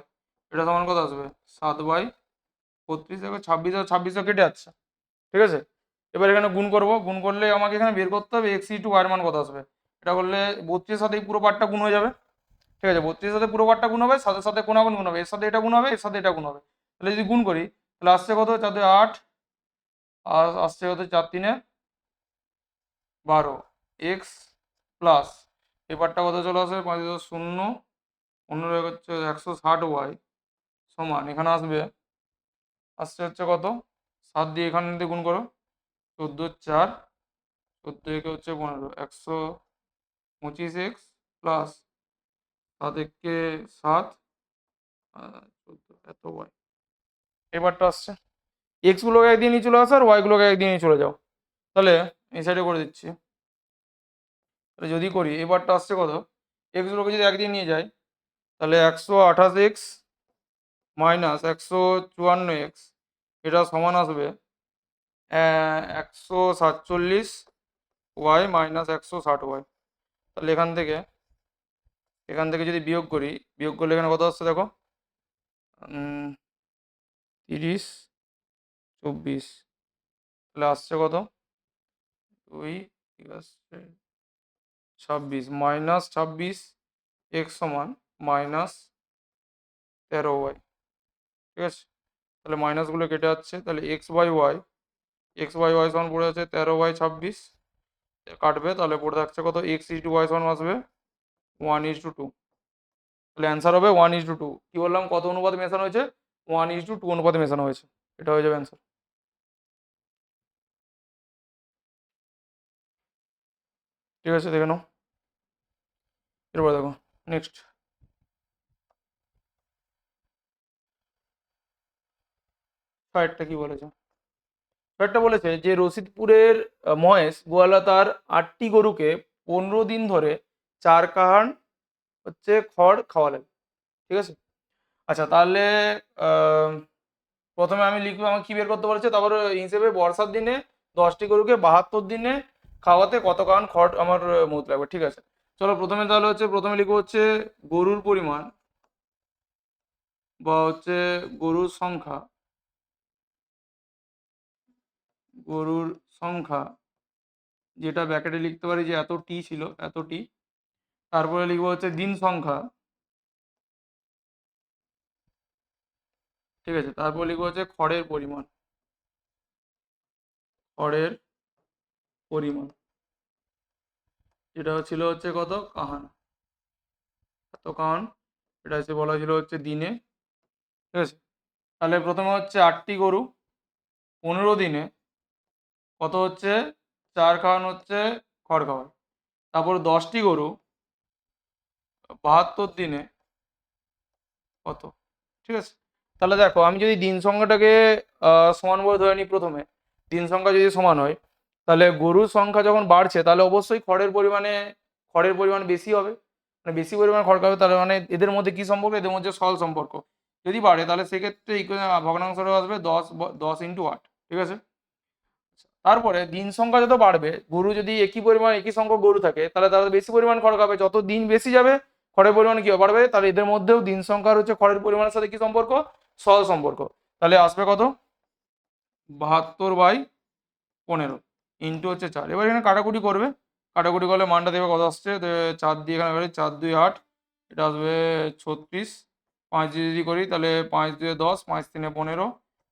S1: এটা সমান কত আসবে 7/32। দেখো 26 আর 26 কেটে যাচ্ছে। ঠিক আছে, এবার এখানে গুণ করব, গুণ করলে আমাকে এখানে বের করতে হবে এক্স ইন্টু ওয়াই এর মান কত আসবে। এটা করলে 32 সাথে এই পুরো পার্টটা গুণ হয়ে যাবে। ঠিক আছে, 32 সাথে পুরো পার্টটা গুণ হবে, সাথে সাথে কোনাগুণ গুণ হবে, এর সাথে এটা গুণ হবে, এর সাথে এটা গুণ হবে। তাহলে যদি গুণ করি তাহলে আসছে কত 4 8, আর আসছে কত 4 3 12 এক্স প্লাস এবারটা কত চলে আসবে 5 0 অন্য হচ্ছে 160y সমান এখানে আসছে হচ্ছে কত 7 দিয়ে এখানে দিয়ে গুণ করো 14 4, 14 একে হচ্ছে 15, 125x প্লাস 7 একে 7, 14 এত y, এবারটা আসছে এক্স গুলোকে একদিন নিয়ে চলে আসো আর ওয়াই গুলোকে একদিন নিয়ে চলে যাও। তাহলে এই সাইডে করে দিচ্ছি, তাহলে যদি করি এবারটা আসছে কত, এক্সগুলোকে যদি একদিন নিয়ে যাই তাহলে 128x মাইনাস 154x এটা সমান আসবে 147 ওয়াই মাইনাস 160 ওয়াই। তাহলে এখান থেকে যদি বিয়োগ করি, বিয়োগ করলে এখানে কত আসছে দেখো, 30 24, তাহলে আসছে কত 2 ঠিক আছে 26 মাইনাস 26 এক্স সমান মাইনাস 13 ওয়াই। ঠিক আছে, তাহলে মাইনাসগুলো কেটে যাচ্ছে, তাহলে এক্স বাই ওয়াই সমান পড়ে আছে 13 বাই 26 কাটবে, তাহলে পড়ে থাকছে কত x/y সমান আসবে 1:2। তাহলে অ্যান্সার হবে 1:2। কি বললাম, কত অনুপাতে মেশানো হয়েছে, 1:2 অনুপাতে মেশানো হয়েছে, এটা হয়ে যাবে অ্যান্সার। ঠিক আছে, দেখে নাও এরপর দেখো নেক্সট ফাইটটা কি বলেছে। ফাইটটা বলেছে যে রশিদপুরের মহেশ গোয়ালা তার 8টি গরুকে 15 দিন ধরে 4 কাহান খড় খাওয়ালেন। ঠিক আছে, আচ্ছা তাহলে আহ, প্রথমে আমি লিখবো, আমাকে কি বের করতে বলেছে, তারপরে হিসেবে বর্ষার দিনে 10টি গরুকে 72 দিনে খাওয়াতে কত কারণ খড় আমার মত লাগবে। ঠিক আছে, চলো প্রথমে তাহলে প্রথমে লিখবো গরুর পরিমাণ বা গরুর সংখ্যা, গরুর সংখ্যা যেটা ব্র্যাকেটে লিখতে পারি যে এতটি ছিল এতটি। তারপরে লিখবো দিন সংখ্যা। ঠিক আছে, তারপর লিখবো খড়ের পরিমাণ, খড়ের পরিমাণ যেটা ছিল কত কাহান, এত কাহান, এটা বলা ছিল দিনে। ঠিক আছে, তাহলে প্রথমে 8টি গরু 15 দিনে কত 4 কাহান খড় খাওয়ায়। তারপর 10টি গরু 72 দিনে কত। ঠিক আছে, তাহলে দেখো আমি যদি দিন সংখ্যাটাকে সমান বলে ধরে নিই, প্রথমে দিন সংখ্যা যদি সমান হয় তাহলে গরুর সংখ্যা যখন বাড়ছে তাহলে অবশ্যই খড়ের পরিমাণ বেশি হবে, মানে বেশি পরিমাণ খড় খাবে, তাহলে মানে এদের মধ্যে কি সম্পর্ক, এদের মধ্যে সরল সম্পর্ক। যদি বাড়ে তাহলে সেক্ষেত্রে ভগ্নাংশটা আসবে 10 × 8। ঠিক আছে, তারপরে দিন সংখ্যা যত বাড়বে, গরু যদি একই সংখ্যক গরু থাকে তাহলে তারা বেশি পরিমাণ খড় খাবে, যত দিন বেশি যাবে খড়ের পরিমাণ কি বাড়বে, তাহলে এদের মধ্যেও দিন সংখ্যার খড়ের পরিমাণের সাথে কি সম্পর্ক, সহজ সম্পর্ক। তাহলে আসবে কত 72/15 ইন্টু 4। এবার এখানে কাটাকুটি করবে, কাটাকুটি করলে মানটা দেবে কত আসছে, 4 দিয়ে এখানে 4 2 8, এটা আসবে 36। 5 দিয়ে যদি করি তাহলে 5 2 10, 5 3 15,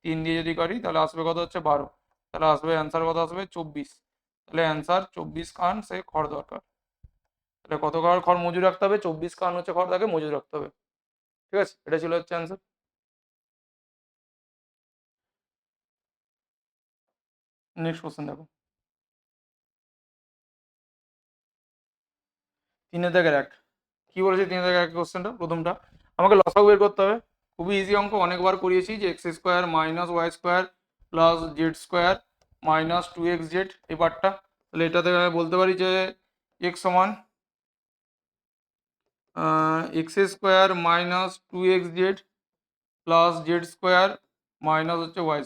S1: 3 দিয়ে যদি করি তাহলে আসবে কত 12, তাহলে আসবে অ্যান্সার কত আসবে 24। তাহলে অ্যান্সার 24 খান সে খড় দরকার। তাহলে কত খড় মজুদ রাখতে হবে, 24 খান খড় তাকে মজুদ রাখতে হবে। ঠিক আছে, এটা ছিল অ্যান্সার। নেক্সট কোশ্চেন দেখো, 3-1 কি বলেছে, 3-1 কোশ্চেনটা প্রথমটা আমাকে লসাগু বের করতে হবে। খুবই ইজি অঙ্ক, অনেকবার করিয়েছি, যে x² minus y² plus z² minus 2xz এই পার্টটা। তাহলে এটাতে আমি বলতে পারি যে x সমান x² minus 2xz plus z² minus y²।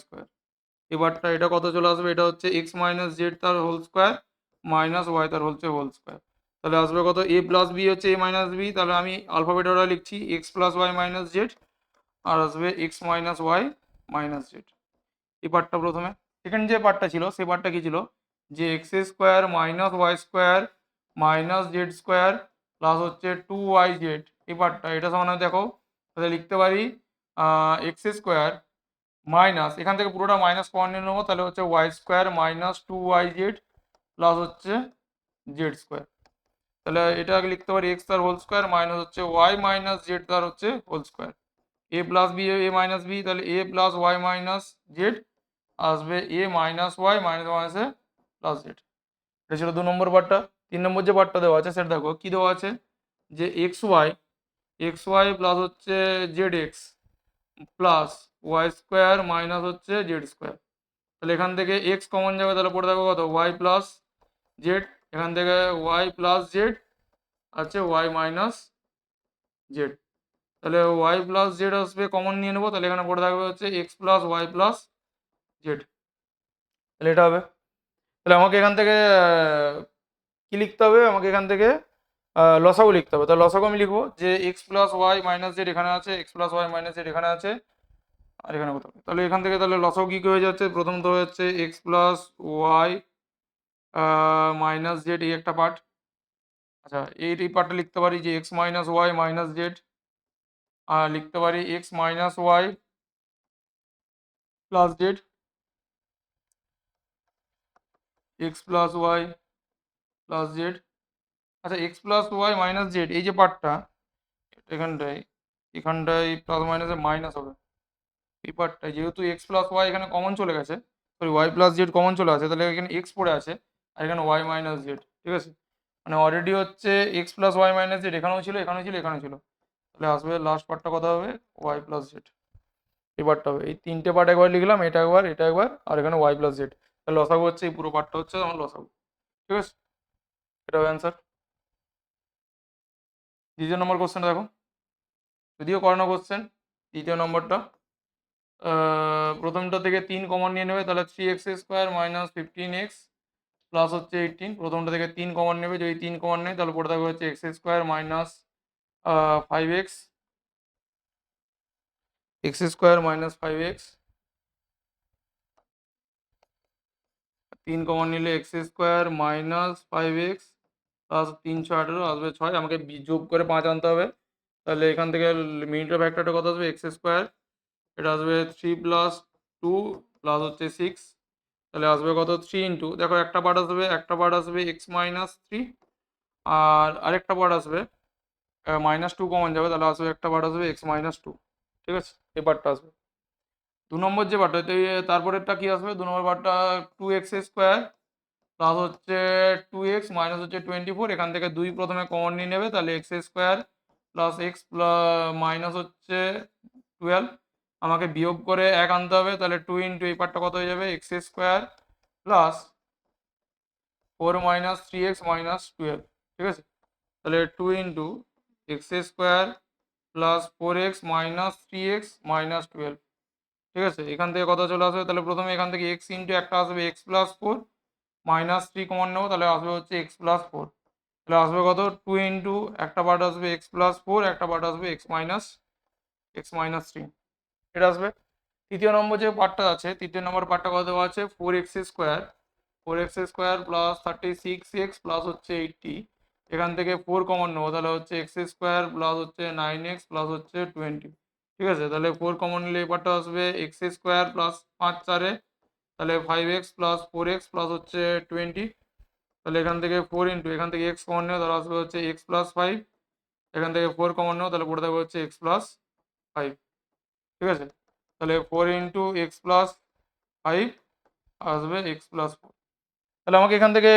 S1: এবারটা এটা কত চলে আসবে, এটা x মাইনাস জেড তার হোল স্কোয়ার মাইনাস ওয়াই তার হোল স্কোয়ার। তাহলে আসবে কত a plus b a minus b, তাহলে আমি আলফাবেট ওরা লিখছি x plus y minus z, আর আসবে x minus y minus z. এই পার্টটা প্রথমে। সেকেন্ড যে পার্টটা ছিল সেই পার্টটা কি ছিল, যে x² minus y² minus z² plus 2yz এই পার্টটা, এটা সমান দেখো তাহলে লিখতে পারি x² মাইনাস, এখান থেকে পুরোটা মাইনাস কমন নিয়ে নেবো, তাহলে y² minus 2yz plus z²। তাহলে এটা লিখতে পারি x তার whole square minus y minus z তার whole square. a plus b a minus b, তাহলে a plus y minus z আসবে a মাইনাস ওয়াই মাইনাস মাইনাসে প্লাস জেড। এটা ছিল 2 নম্বর পার্টটা। 3 নম্বর যে পার্টটা দেওয়া আছে সেটা দেখো কি দেওয়া আছে, যে xy plus zx plus y² minus z²। তাহলে এখান থেকে x কমন যাবে, তাহলে পড়ে থাকবে কত y প্লাস জেড এখান থেকে ওয়াই প্লাস জেড আছে ওয়াই মাইনাস জেড, তাহলে ওয়াই প্লাস জেড আসবে, কমন নিয়ে নেবো, তাহলে এখানে পড়ে থাকবে হচ্ছে x plus y plus z, তাহলে এটা হবে। তাহলে আমাকে এখান থেকে কি লিখতে হবে, আমাকে এখান থেকে লসাগু লিখতে হবে। তাহলে লসাগু আমি লিখবো যে x plus y minus z এখানে আছে, x plus y minus z এখানে আছে, আর এখানে কোথাও। তাহলে এখান থেকে তাহলে লসাগু কী হয়ে যাচ্ছে, প্রথম তো হচ্ছে x plus y minus z এই একটা পার্ট। আচ্ছা এই পার্টটা লিখতে পারি যে x minus y minus z, আর লিখতে পারি x minus y plus z, x plus y plus z. আচ্ছা x plus y minus z এই যে পার্টটা এখানটায় প্লাস মাইনাসে মাইনাস হবে, এই পার্টটায় যেহেতু এক্স প্লাস ওয়াই এখানে কমন চলে গেছে, sorry y plus z common চলে আছে, তাহলে এখানে এক্স পড়ে আছে আর এখানে ওয়াই মাইনাস জেড, ঠিক আছে। মানে অলরেডি হচ্ছে x plus y minus z এখানেও ছিল এখানেও ছিল এখানেও ছিল, তাহলে আসবে লাস্ট পার্টটা কত হবে, ওয়াই প্লাস জেড, এই পার্টটা হবে। এই তিনটে পার্ট একবার লিখলাম, এটা একবার এটা একবার আর এখানে ওয়াই প্লাস জেড, তাহলে লসাগু হচ্ছে এই পুরো পার্টটা হচ্ছে আমার লসাগু, ঠিক আছে। এটা হবে অ্যান্সার। দ্বিতীয় নম্বর কোশ্চেনটা দেখো, যদিও করানো কোশ্চেন, দ্বিতীয় নম্বরটা প্রথমটা থেকে 3 কমন নিয়ে নেবে, তাহলে 3x square minus 15x plus হচ্ছে 18, প্রথমটা থেকে 3 কমন নেবে, যদি 3 কমন নেই তাহলে পড়ে থাকবে হচ্ছে x square minus 5x, x square minus 5x, 3 common নিলে x square minus 5x plus 3 6 18 আসবে 6, আমাকে যোগ করে 5 আনতে হবে, তাহলে এখান থেকে মিনিটের ফ্যাক্টরটা কত আসবে, এক্স স্কোয়ার এটা আসবে 3 প্লাস 2 প্লাস হচ্ছে 6, তাহলে আসবে কত 3 ইন্টু, দেখো একটা পার্ট আসবে এক্স মাইনাস 3 আর আরেকটা পার্ট আসবে মাইনাস 2 কমন যাবে, তাহলে আসবে একটা পার্ট আসবে এক্স মাইনাস 2, ঠিক আছে, এই পার্টটা আসবে। 2 নম্বর যে পার্টটা তারপরেরটা কি আসবে, 2 নম্বর পার্টটা 2x স্কোয়ার প্লাস হচ্ছে 2x মাইনাস হচ্ছে 24, এখান থেকে 2 প্রথমে কমন নিয়ে নেবে, তাহলে x square plus x minus হচ্ছে 12, আমাকে বিয়োগ করে 1 আনতে হবে, তাহলে 2 ইন্টু এই পার্টটা কত হয়ে যাবে, x square plus 4 minus 3x minus 12, ঠিক আছে। তাহলে 2 into x square plus 4x minus 3x minus 12, ঠিক আছে। এখান থেকে কত চলে আসবে, তাহলে প্রথমে এখান থেকে এক্স ইন্টু একটা আসবে এক্স প্লাস 4 মাইনাস 3 কমন নেবো, তাহলে আসবে হচ্ছে এক্স প্লাস 4, তাহলে আসবে কত 2 ইন্টু একটা পার্ট আসবে এক্স প্লাস 4 একটা পার্ট আসবে এক্স মাইনাস 3, এটা আসবে। তৃতীয় নম্বর যে পার্টটা আছে, তৃতীয় নম্বর পার্টটা কত দেওয়া আছে, 4x square plus 36x plus হচ্ছে 80, এখান থেকে 4 কমন নেবো, তাহলে হচ্ছে এক্স স্কোয়ার প্লাস হচ্ছে 9x প্লাস হচ্ছে 20, ঠিক আছে। তাহলে 4 কমন নিলে এই পার্টটা আসবে এক্স স্কোয়ার প্লাস 5 4, তাহলে 5x প্লাস 4x প্লাস হচ্ছে 20, তাহলে এখান থেকে 4 ইন্টু এখান থেকে এক্স কমন নেবো, তাহলে আসবে হচ্ছে এক্স প্লাস 5, এখান থেকে 4 কমন নেবো, তাহলে পড়ে থাকবে হচ্ছে এক্স প্লাস 5, ঠিক আছে। তাহলে 4 ইন্টু এক্স প্লাস 5 আসবে এক্স প্লাস 4, তাহলে আমাকে এখান থেকে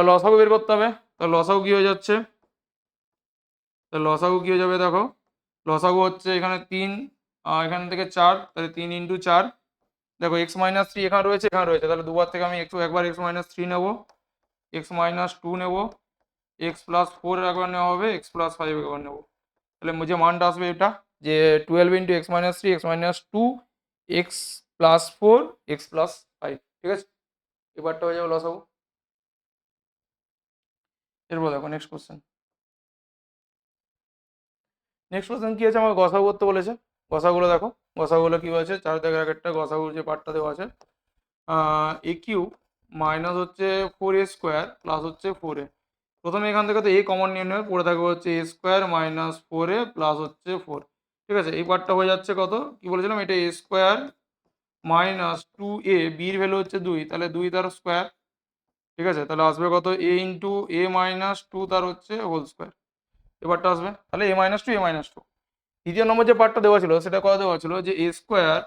S1: লসাগু বের করতে হবে। তাহলে লসাগু কী হয়ে যাচ্ছে, তাহলে লসাগু কী হয়ে যাবে, দেখো লসাগু হচ্ছে এখানে 3 এখান থেকে 4, তাহলে 3 ইন্টু 4, দেখো এক্স মাইনাস 3 এখানে রয়েছে তাহলে দুবার থেকে আমি একবার এক্স মাইনাস 3 নেবো, এক্স মাইনাস 2 নেবো, এক্স প্লাস 4 একবার নেওয়া হবে, এক্স প্লাস 5 একবার নেবো, তাহলে যে মানটা আসবে এটা যে 12 into x minus 3 x minus 2 x plus 4 x plus 5, ঠিক আছে, এবারটা হয়ে যাবে লসাগু। এরপর দেখো নেক্সট কোশ্চেন, কি আছে, আমাকে গসাগু করতে বলেছে। গসাগুলো দেখো, গসাগুলো কি বলেছে, 4 থেকে একটা গসাগুর যে পার্টটা দেওয়া আছে, এ কিউ মাইনাস হচ্ছে 4a স্কোয়ার প্লাস হচ্ছে 4a, প্রথমে এখান থেকে তো এ কমন নিয়ে নেবে, পড়ে থাকবে হচ্ছে a square minus 4a plus হচ্ছে 4, ঠিক আছে। এই পার্টটা হয়ে যাচ্ছে কত, কি বলেছিলাম, এটা এ স্কোয়ার মাইনাস 2a, বির ভ্যালু হচ্ছে 2, তাহলে 2 তার স্কোয়ার, ঠিক আছে, তাহলে আসবে কত এ ইন্টু এ মাইনাস 2 তার হচ্ছে হোল স্কোয়ার, এবারটা আসবে তাহলে এ মাইনাস 2। দ্বিতীয় নম্বর যে পার্টটা দেওয়া ছিল সেটা কত দেওয়া ছিল, যে a square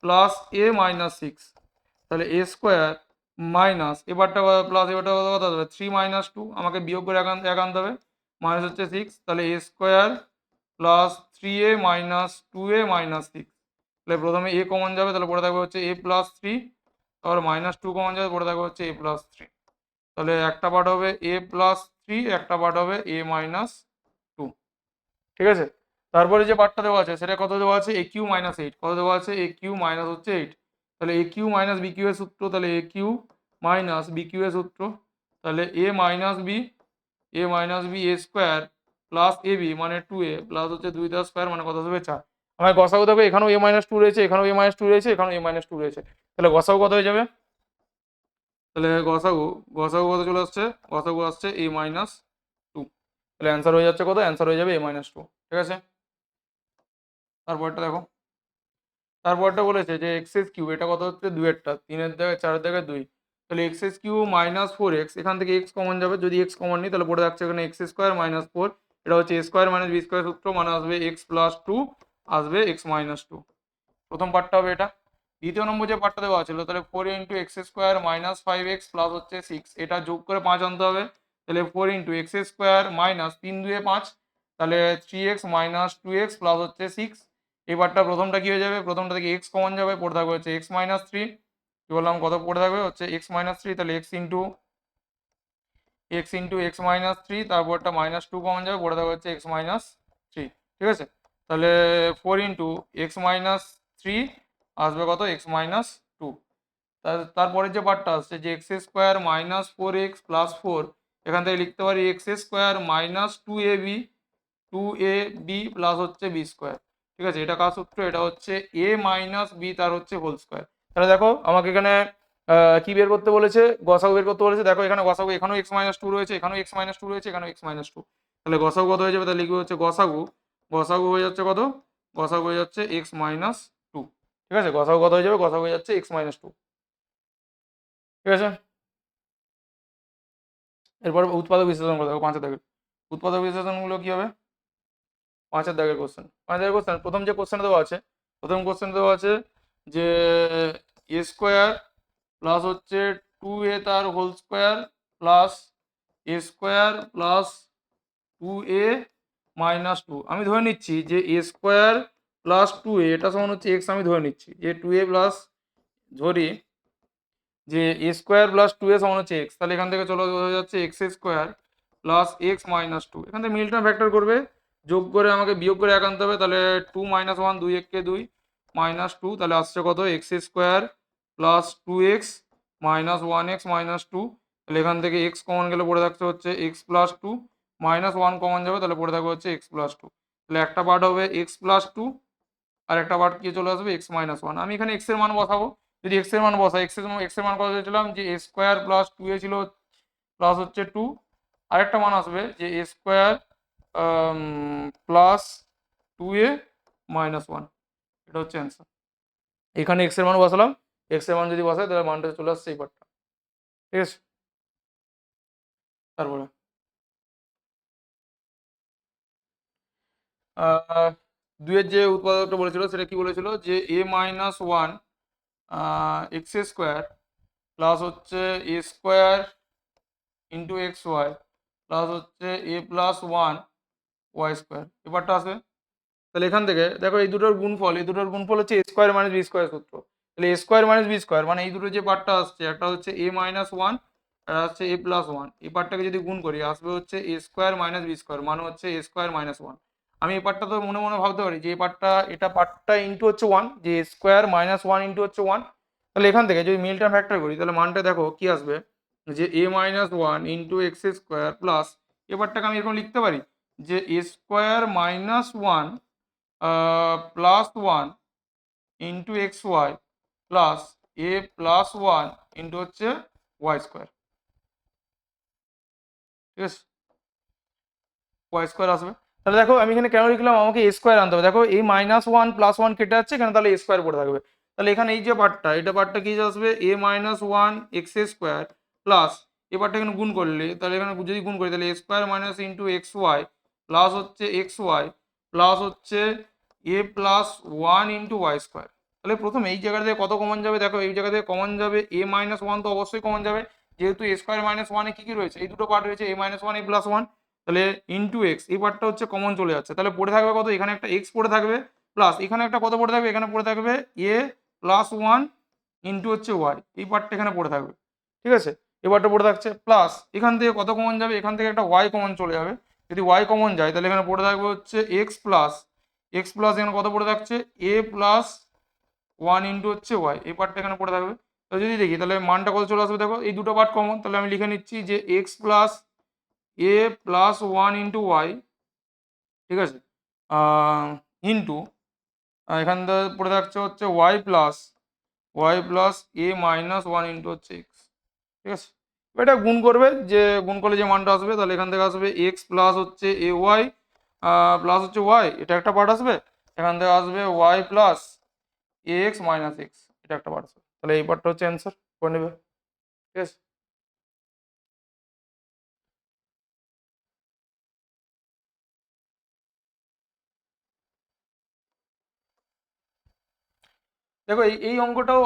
S1: plus A minus 6, তাহলে এ স্কোয়ার মাইনাস এবারটা প্লাস এবারটা কত হবে 3 মাইনাস 2, আমাকে বিয়োগ করে এক আনতে হবে, মাইনাস হচ্ছে 6, তাহলে a square plus 3a minus 2a minus 6, তাহলে প্রথমে এ কমন যাবে, তাহলে পড়ে থাকবে হচ্ছে এ প্লাস 3, তারপর মাইনাস 2 কমন যাবে, পড়ে থাকবে হচ্ছে এ প্লাস 3, তাহলে একটা পার্ট হবে এ প্লাস থ্রি, একটা পার্ট হবে এ মাইনাস টু। ঠিক আছে, তারপরে যে পার্টটা দেওয়া আছে সেটা কত দেওয়া আছে, এ কিউ মাইনাস এইট। কত দেওয়া আছে, এ কিউ মাইনাস হচ্ছে এইট। তাহলে এ কিউ মাইনাস বি কিউ এর সূত্র, তাহলে এ কিউ মাইনাস বি কিউ এর সূত্র, তাহলে এ minus B A square plus A B মানে টু এ প্লাস হচ্ছে দুই তার স্কোয়ার মানে কত হবে 4। আমার গসাগু দেখো এখানেও এ মাইনাস টু রয়েছে, এখানেও এ মাইনাস টু রয়েছে, এখানেও এ মাইনাস টু রয়েছে, তাহলে গসাগু কত হয়ে যাবে, তাহলে গসাগু গসাগু কত চলে আসছে, গসাগু আসছে এ মাইনাস টু। তাহলে অ্যান্সার হয়ে যাচ্ছে কত, অ্যান্সার হয়ে যাবে এ মাইনাস টু। ঠিক আছে, তারপরটা দেখো, তারপরটা বলেছে যে এক্স এস কিউ, এটা কত হচ্ছে দুইয়েরটা, তিনের জায়গায় চারের জায়গায় দুই, তাহলে x s q minus four x, এখান থেকে এক্স কমন যাবে, যদি এক্স কমন নিই তাহলে পড়ে থাকছে এখানে এক্স স্কোয়ার মাইনাস ফোর, এটা হচ্ছে a square minus B square সূত্র, মানে আসবে এক্স প্লাস টু, আসবে এক্স মাইনাস টু। প্রথম পার্টটা হবে এটা। দ্বিতীয় নম্বর যে পার্টটা দেওয়া ছিল, তাহলে four into x square minus five x plus হচ্ছে সিক্স, এটা যোগ করে 5 আনতে হবে, তাহলে four into x square minus তিন দুয়ে 5, তাহলে three x minus two x plus হচ্ছে সিক্স। এই পার্টটা প্রথমটা কি হয়ে যাবে, প্রথমটা থেকে এক্স কমন যাবে, পড়ে থাকবে হচ্ছে এক্স মাইনাস থ্রি, কি বললাম কত পড়ে থাকবে হচ্ছে এক্স মাইনাস থ্রি, তাহলে x into x minus three, তারপরটা মাইনাস টু কমন যাবে, পড়ে থাকবে হচ্ছে এক্স মাইনাস থ্রি। ঠিক আছে, তাহলে four into x minus three আসবে কত, এক্স মাইনাস টু। তারপরের যে পার্টটা আসছে যে x square minus four x plus four, এখান থেকে লিখতে পারি x square minus two A B plus হচ্ছে বি স্কোয়ার। ঠিক আছে, এটা কার সূত্র, এটা হচ্ছে এ মাইনাস বি তার হচ্ছে হোল স্কোয়ার। তাহলে দেখো আমাকে এখানে কি বের করতে বলেছে, গসাগু বের করতে বলেছে। দেখো এখানে গসাগু, এখানেও এক্স মাইনাস টু রয়েছে, এখানেও এক্স মাইনাস টু রয়েছে, এখানেও এক্স মাইনাস টু, তাহলে গসাগু কত হয়ে যাবে, তাহলে লিখবে হচ্ছে গসাগু, গসাগু হয়ে যাচ্ছে কত, গসাগু হয়ে যাচ্ছে এক্স মাইনাস টু। ঠিক আছে, গসাগু কত হয়ে যাবে, গসাগু হয়ে যাচ্ছে এক্স মাইনাস টু। ঠিক আছে, এরপর উৎপাদক বিশ্লেষণ করে দেখো পাঁচের দাগের। উৎপাদক বিশ্লেষণগুলো কি হবে, পাঁচের দাগের কোশ্চেন, পাঁচের দাগের কোশ্চেন প্রথম যে কোশ্চেন দেওয়া আছে, প্রথম কোশ্চেন দেওয়া আছে যে এ স্কোয়ার প্লাস হচ্ছে টু এ তার হোল স্কোয়ার প্লাস এ স্কোয়ার প্লাস টু এ মাইনাস টু। আমি ধরে নিচ্ছি যে এ স্কোয়ার প্লাস টু এ এটা সমান হচ্ছে এক্স, আমি ধরে নিচ্ছি যে টু এ প্লাস, ধরি যে a square plus two a সমান হচ্ছে এক্স, তাহলে এখান থেকে চলে যাচ্ছে x square plus x minus two, এখান থেকে মিডল টার্ম ফ্যাক্টর করবে, যোগ করে আমাকে বিয়োগ করে এক আনতে হবে, তাহলে টু মাইনাস ওয়ান, দুই এককে দুই, মাইনাস টু, তাহলে আসছে কত x square plus two x minus one x minus two, তাহলে এখান থেকে এক্স কমন গেলে পড়ে থাকছে হচ্ছে x plus two, minus one common যাবে, তাহলে পড়ে থাকবে হচ্ছে এক্স প্লাস টু, তাহলে একটা পার্ট হবে এক্স প্লাস টু, আর একটা পার্ট কি চলে আসবে এক্স মাইনাস ওয়ান। আমি এখানে এক্স এর মান বসাবো, যদি এক্স এর মান বসাই, এক্স এর মান কত দিয়েছিলাম যে এ স্কোয়ার প্লাস টু এ ছিল প্লাস হচ্ছে টু, আরেকটা মান আসবে যে a square plus two A minus one, এটা হচ্ছে অ্যান্সার। এখানে এক্স এর মান বসালাম, এক্স এর মান যদি বসাই তাহলে মানটা চলে আসছে এই পার্টটা। ঠিক আছে, তারপরে দুইয়ের যে উৎপাদকটা বলেছিল সেটা কি বলেছিল যে a minus one x square plus হচ্ছে a square into x y plus হচ্ছে a plus one y square, এবারটা আসবে। তাহলে এখান থেকে দেখো এই দুটোর গুণফল, এই দুটোর গুণফল হচ্ছে a square minus B square সূত্র, তাহলে a square minus B square মানে এই দুটো যে পার্টটা আসছে, একটা হচ্ছে এ মাইনাস ওয়ান আর হচ্ছে এ প্লাস ওয়ান, এই পার্টটাকে যদি গুণ করি আসবে হচ্ছে a square minus B square মানে হচ্ছে এ স্কোয়ার মাইনাস ওয়ান। আমি এই পার্টটা তো মনে মনে ভাবতে পারি যে এই পার্টটা, এটা পার্টটা ইন্টু হচ্ছে ওয়ান, যে a square minus one into হচ্ছে ওয়ান, তাহলে এখান থেকে যদি মিলটা ফ্যাক্টর করি তাহলে মানটা দেখো কি আসবে যে a minus one into x square plus, এবারটাকে আমি এরকম লিখতে পারি যে a square minus one plus one into x y plus a plus one into হচ্ছে ওয়াই স্কোয়ার। ঠিক আছে, ওয়াই স্কোয়ার আসবে। তাহলে দেখো আমি এখানে কেন লিখলাম, আমাকে এ স্কোয়ার আনতে হবে, দেখো এই মাইনাস ওয়ান প্লাস ওয়ান কেটে যাচ্ছে এখানে, তাহলে এ স্কোয়ার পড়ে থাকবে, তাহলে এখানে এই যে পার্টটা, এটা পার্টটা কি আসবে a minus one x square plus, এই পার্টটা এখানে গুণ করলে, তাহলে এখানে যদি গুণ করি তাহলে a square minus into x y plus হচ্ছে এক্স ওয়াই প্লাস হচ্ছে a plus one into y square. তাহলে প্রথমে এই জায়গা থেকে কত কমন যাবে, দেখো এই জায়গা থেকে কমন যাবে এ মাইনাস ওয়ান, তো অবশ্যই কমন যাবে, যেহেতু এ স্কোয়ার মাইনাস ওয়ানে কি কি রয়েছে, এই দুটো পার্ট রয়েছে এ মাইনাস ওয়ান এ প্লাস ওয়ান, তাহলে ইন্টু এক্স, এই পার্টটা হচ্ছে কমন চলে যাচ্ছে, তাহলে পড়ে থাকবে কত, এখানে একটা এক্স পড়ে থাকবে প্লাস এখানে একটা কত পড়ে থাকবে, এখানে পড়ে থাকবে এ প্লাস ওয়ান ইন্টু হচ্ছে ওয়াই, এই পার্টটা এখানে পড়ে থাকবে। ঠিক আছে, এবারটা পড়ে থাকছে প্লাস এখান থেকে কত কমন যাবে, এখান থেকে একটা ওয়াই কমন চলে যাবে। যদি ওয়াই কমন যায় তাহলে এখানে পড়ে থাকবে হচ্ছে এক্স প্লাস এখানে কত পড়ে থাকছে এ প্লাস ওয়ান ইন্টু হচ্ছে ওয়াই, এই পার্টটা এখানে পড়ে থাকবে। তো যদি দেখি তাহলে মানটা কত চলে আসবে, দেখো এই দুটো পার্ট কমন, তাহলে আমি লিখে নিচ্ছি যে x plus a plus one into Y, ঠিক আছে, ইন্টু এখান থেকে পড়ে থাকছে হচ্ছে ওয়াই প্লাস এ মাইনাস ওয়ান ইন্টু হচ্ছে এক্স, ঠিক আছে। এটা গুণ করবে, যে গুণ করলে যে মানটা আসবে তাহলে এখান থেকে আসবে এক্স প্লাস হচ্ছে এ ওয়াই প্লাস হচ্ছে ওয়াই, এটা একটা পার্ট আসবে। এখান থেকে আসবে ওয়াই প্লাস এ এক্স মাইনাস এক্স, এটা একটা পার্ট আসবে। তাহলে এই পার্টটা হচ্ছে অ্যান্সার করে নেবে, ঠিক আছে। দেখো এই অঙ্কটাও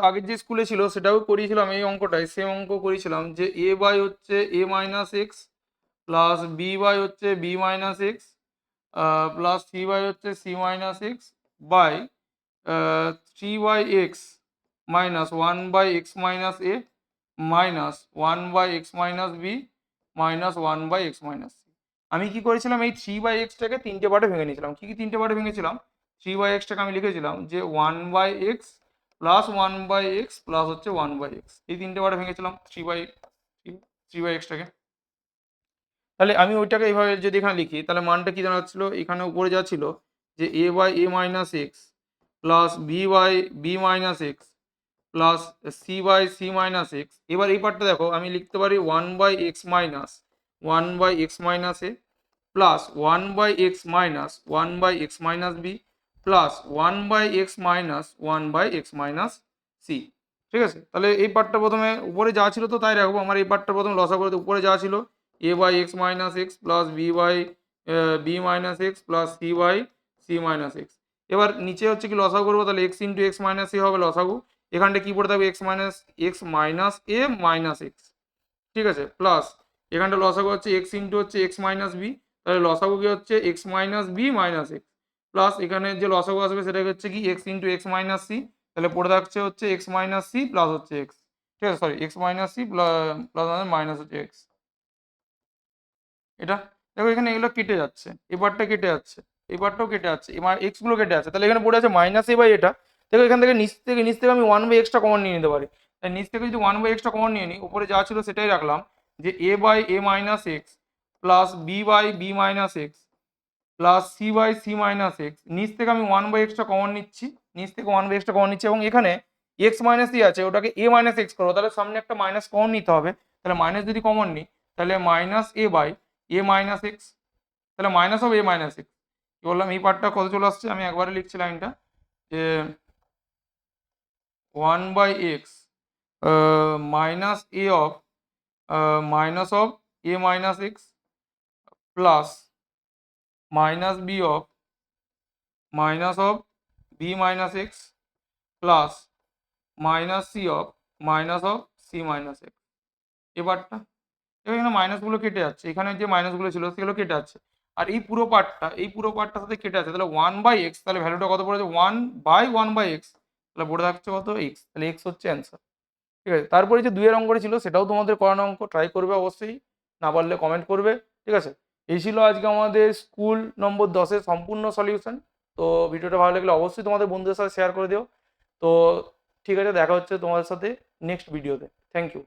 S1: আগের যে স্কুলে ছিল সেটাও করিয়েছিলাম, এই অঙ্কটাই সেম অঙ্ক করিয়েছিলাম, যে এ বাই হচ্ছে a minus x plus b by হচ্ছে b minus x plus c by হচ্ছে c minus x by 3/x minus 1/x minus a minus 1/x minus b minus 1/x minus c. আমি কি করেছিলাম, এই 3/xটাকে তিনটে পার্টে ভেঙে নিয়েছিলাম। কি কি তিনটে পার্টে ভেঙেছিলাম, 3/xটাকে আমি লিখেছিলাম যে 1/x প্লাস 1/x প্লাস হচ্ছে 1/x, এই তিনটে পার্টে ভেঙেছিলাম 3/xটাকে। তাহলে আমি ওইটাকে এইভাবে যদি এখানে লিখি তাহলে মানটা কি দাঁড়াচ্ছিল, এখানে উপরে যা ছিল যে a by a minus x plus b by b minus x plus c by c minus x. এবার এই পার্টটা দেখো আমি লিখতে পারি 1/x minus 1/x minus a plus 1/x minus 1/x minus b plus 1/x minus 1/x minus c, ঠিক আছে। তাহলে এই পার্টটা প্রথমে উপরে যা ছিল তো তাই রাখবো, আমার এই পার্টটা প্রথমে লসাগু করে উপরে যা ছিল a by x minus x plus b by b minus x plus c by c minus x. এবার নিচে হচ্ছে কি লসাগু করবো, তাহলে x into x minus c হবে লসাগু, এখানটা কি পড়ে থাকবে x minus a minus x, ঠিক আছে, প্লাস এখানটা লসাগু হচ্ছে এক্স ইন্টু হচ্ছে এক্স মাইনাস বি, তাহলে লসাগু কি হচ্ছে x minus b minus x plus এখানে যে লসাগু আসবে সেটা হচ্ছে কি x into x minus c, তাহলে পড়ে থাকছে হচ্ছে এক্স মাইনাস সি প্লাস হচ্ছে এক্স, ঠিক আছে, sorry x minus c plus minus হচ্ছে এক্স। এটা দেখো এখানে এগুলো কেটে যাচ্ছে, এবারটা কেটে যাচ্ছে, এবারটাও কেটে যাচ্ছে, এবার এক্স গুলো কেটে যাচ্ছে, তাহলে এখানে পড়ে আছে মাইনাস এ বাই এটা। দেখো এখান থেকে নিচ থেকে আমি 1/xটা কমন নিয়ে নিতে পারি, তাই নিচ থেকে যদি 1/xটা কমন নিয়ে নিই, উপরে যা ছিল সেটাই রাখলাম, যে a by a minus x plus b by b minus x plus c by c minus x. নিচ থেকে আমি 1/xটা কমন নিচ্ছি, নিচ থেকে 1/xটা কমন নিচ্ছি, এবং এখানে এক্স মাইনাস সি আছে ওটাকে এ মাইনাস এক্স করবো, তাহলে সামনে একটা মাইনাস কমন নিতে হবে, তাহলে মাইনাস যদি কমন নিই তাহলে minus a by a minus x, তাহলে মাইনাস হবে এ মাইনাস এক্স। কি বললাম, এই পার্টটা কত চলে আসছে, আমি একবারে লিখছি লাইনটা, যে 1/x minus a of minus of a minus x plus minus b of minus of b minus x plus minus c of minus of c minus x. এবারটা এবার এখানে মাইনাসগুলো কেটে যাচ্ছে, এখানে যে মাইনাসগুলো ছিল সেগুলো কেটে যাচ্ছে, আর এই পুরো পার্টটার সাথে কেটে যাচ্ছে, তাহলে 1/x, তাহলে ভ্যালুটা কত পড়েছে 1/1/x, তাহলে পড়ে থাকছে কত এক্স, তাহলে এক্স হচ্ছে অ্যান্সার, ঠিক আছে। তারপরে যে দুইয়ের অঙ্কটা ছিল সেটাও তোমাদের করানো অঙ্ক, ট্রাই করবে অবশ্যই, না পারলে কমেন্ট করবে, ঠিক আছে। এই ছিল আজকে আমাদের স্কুল নম্বর 10-এর সম্পূর্ণ সলিউশন। তো ভিডিওটা ভালো লাগলে অবশ্যই তোমাদের বন্ধুদের সাথে শেয়ার করে দিও। তো ঠিক আছে, দেখা হচ্ছে তোমাদের সাথে নেক্সট ভিডিওতে। Thank you.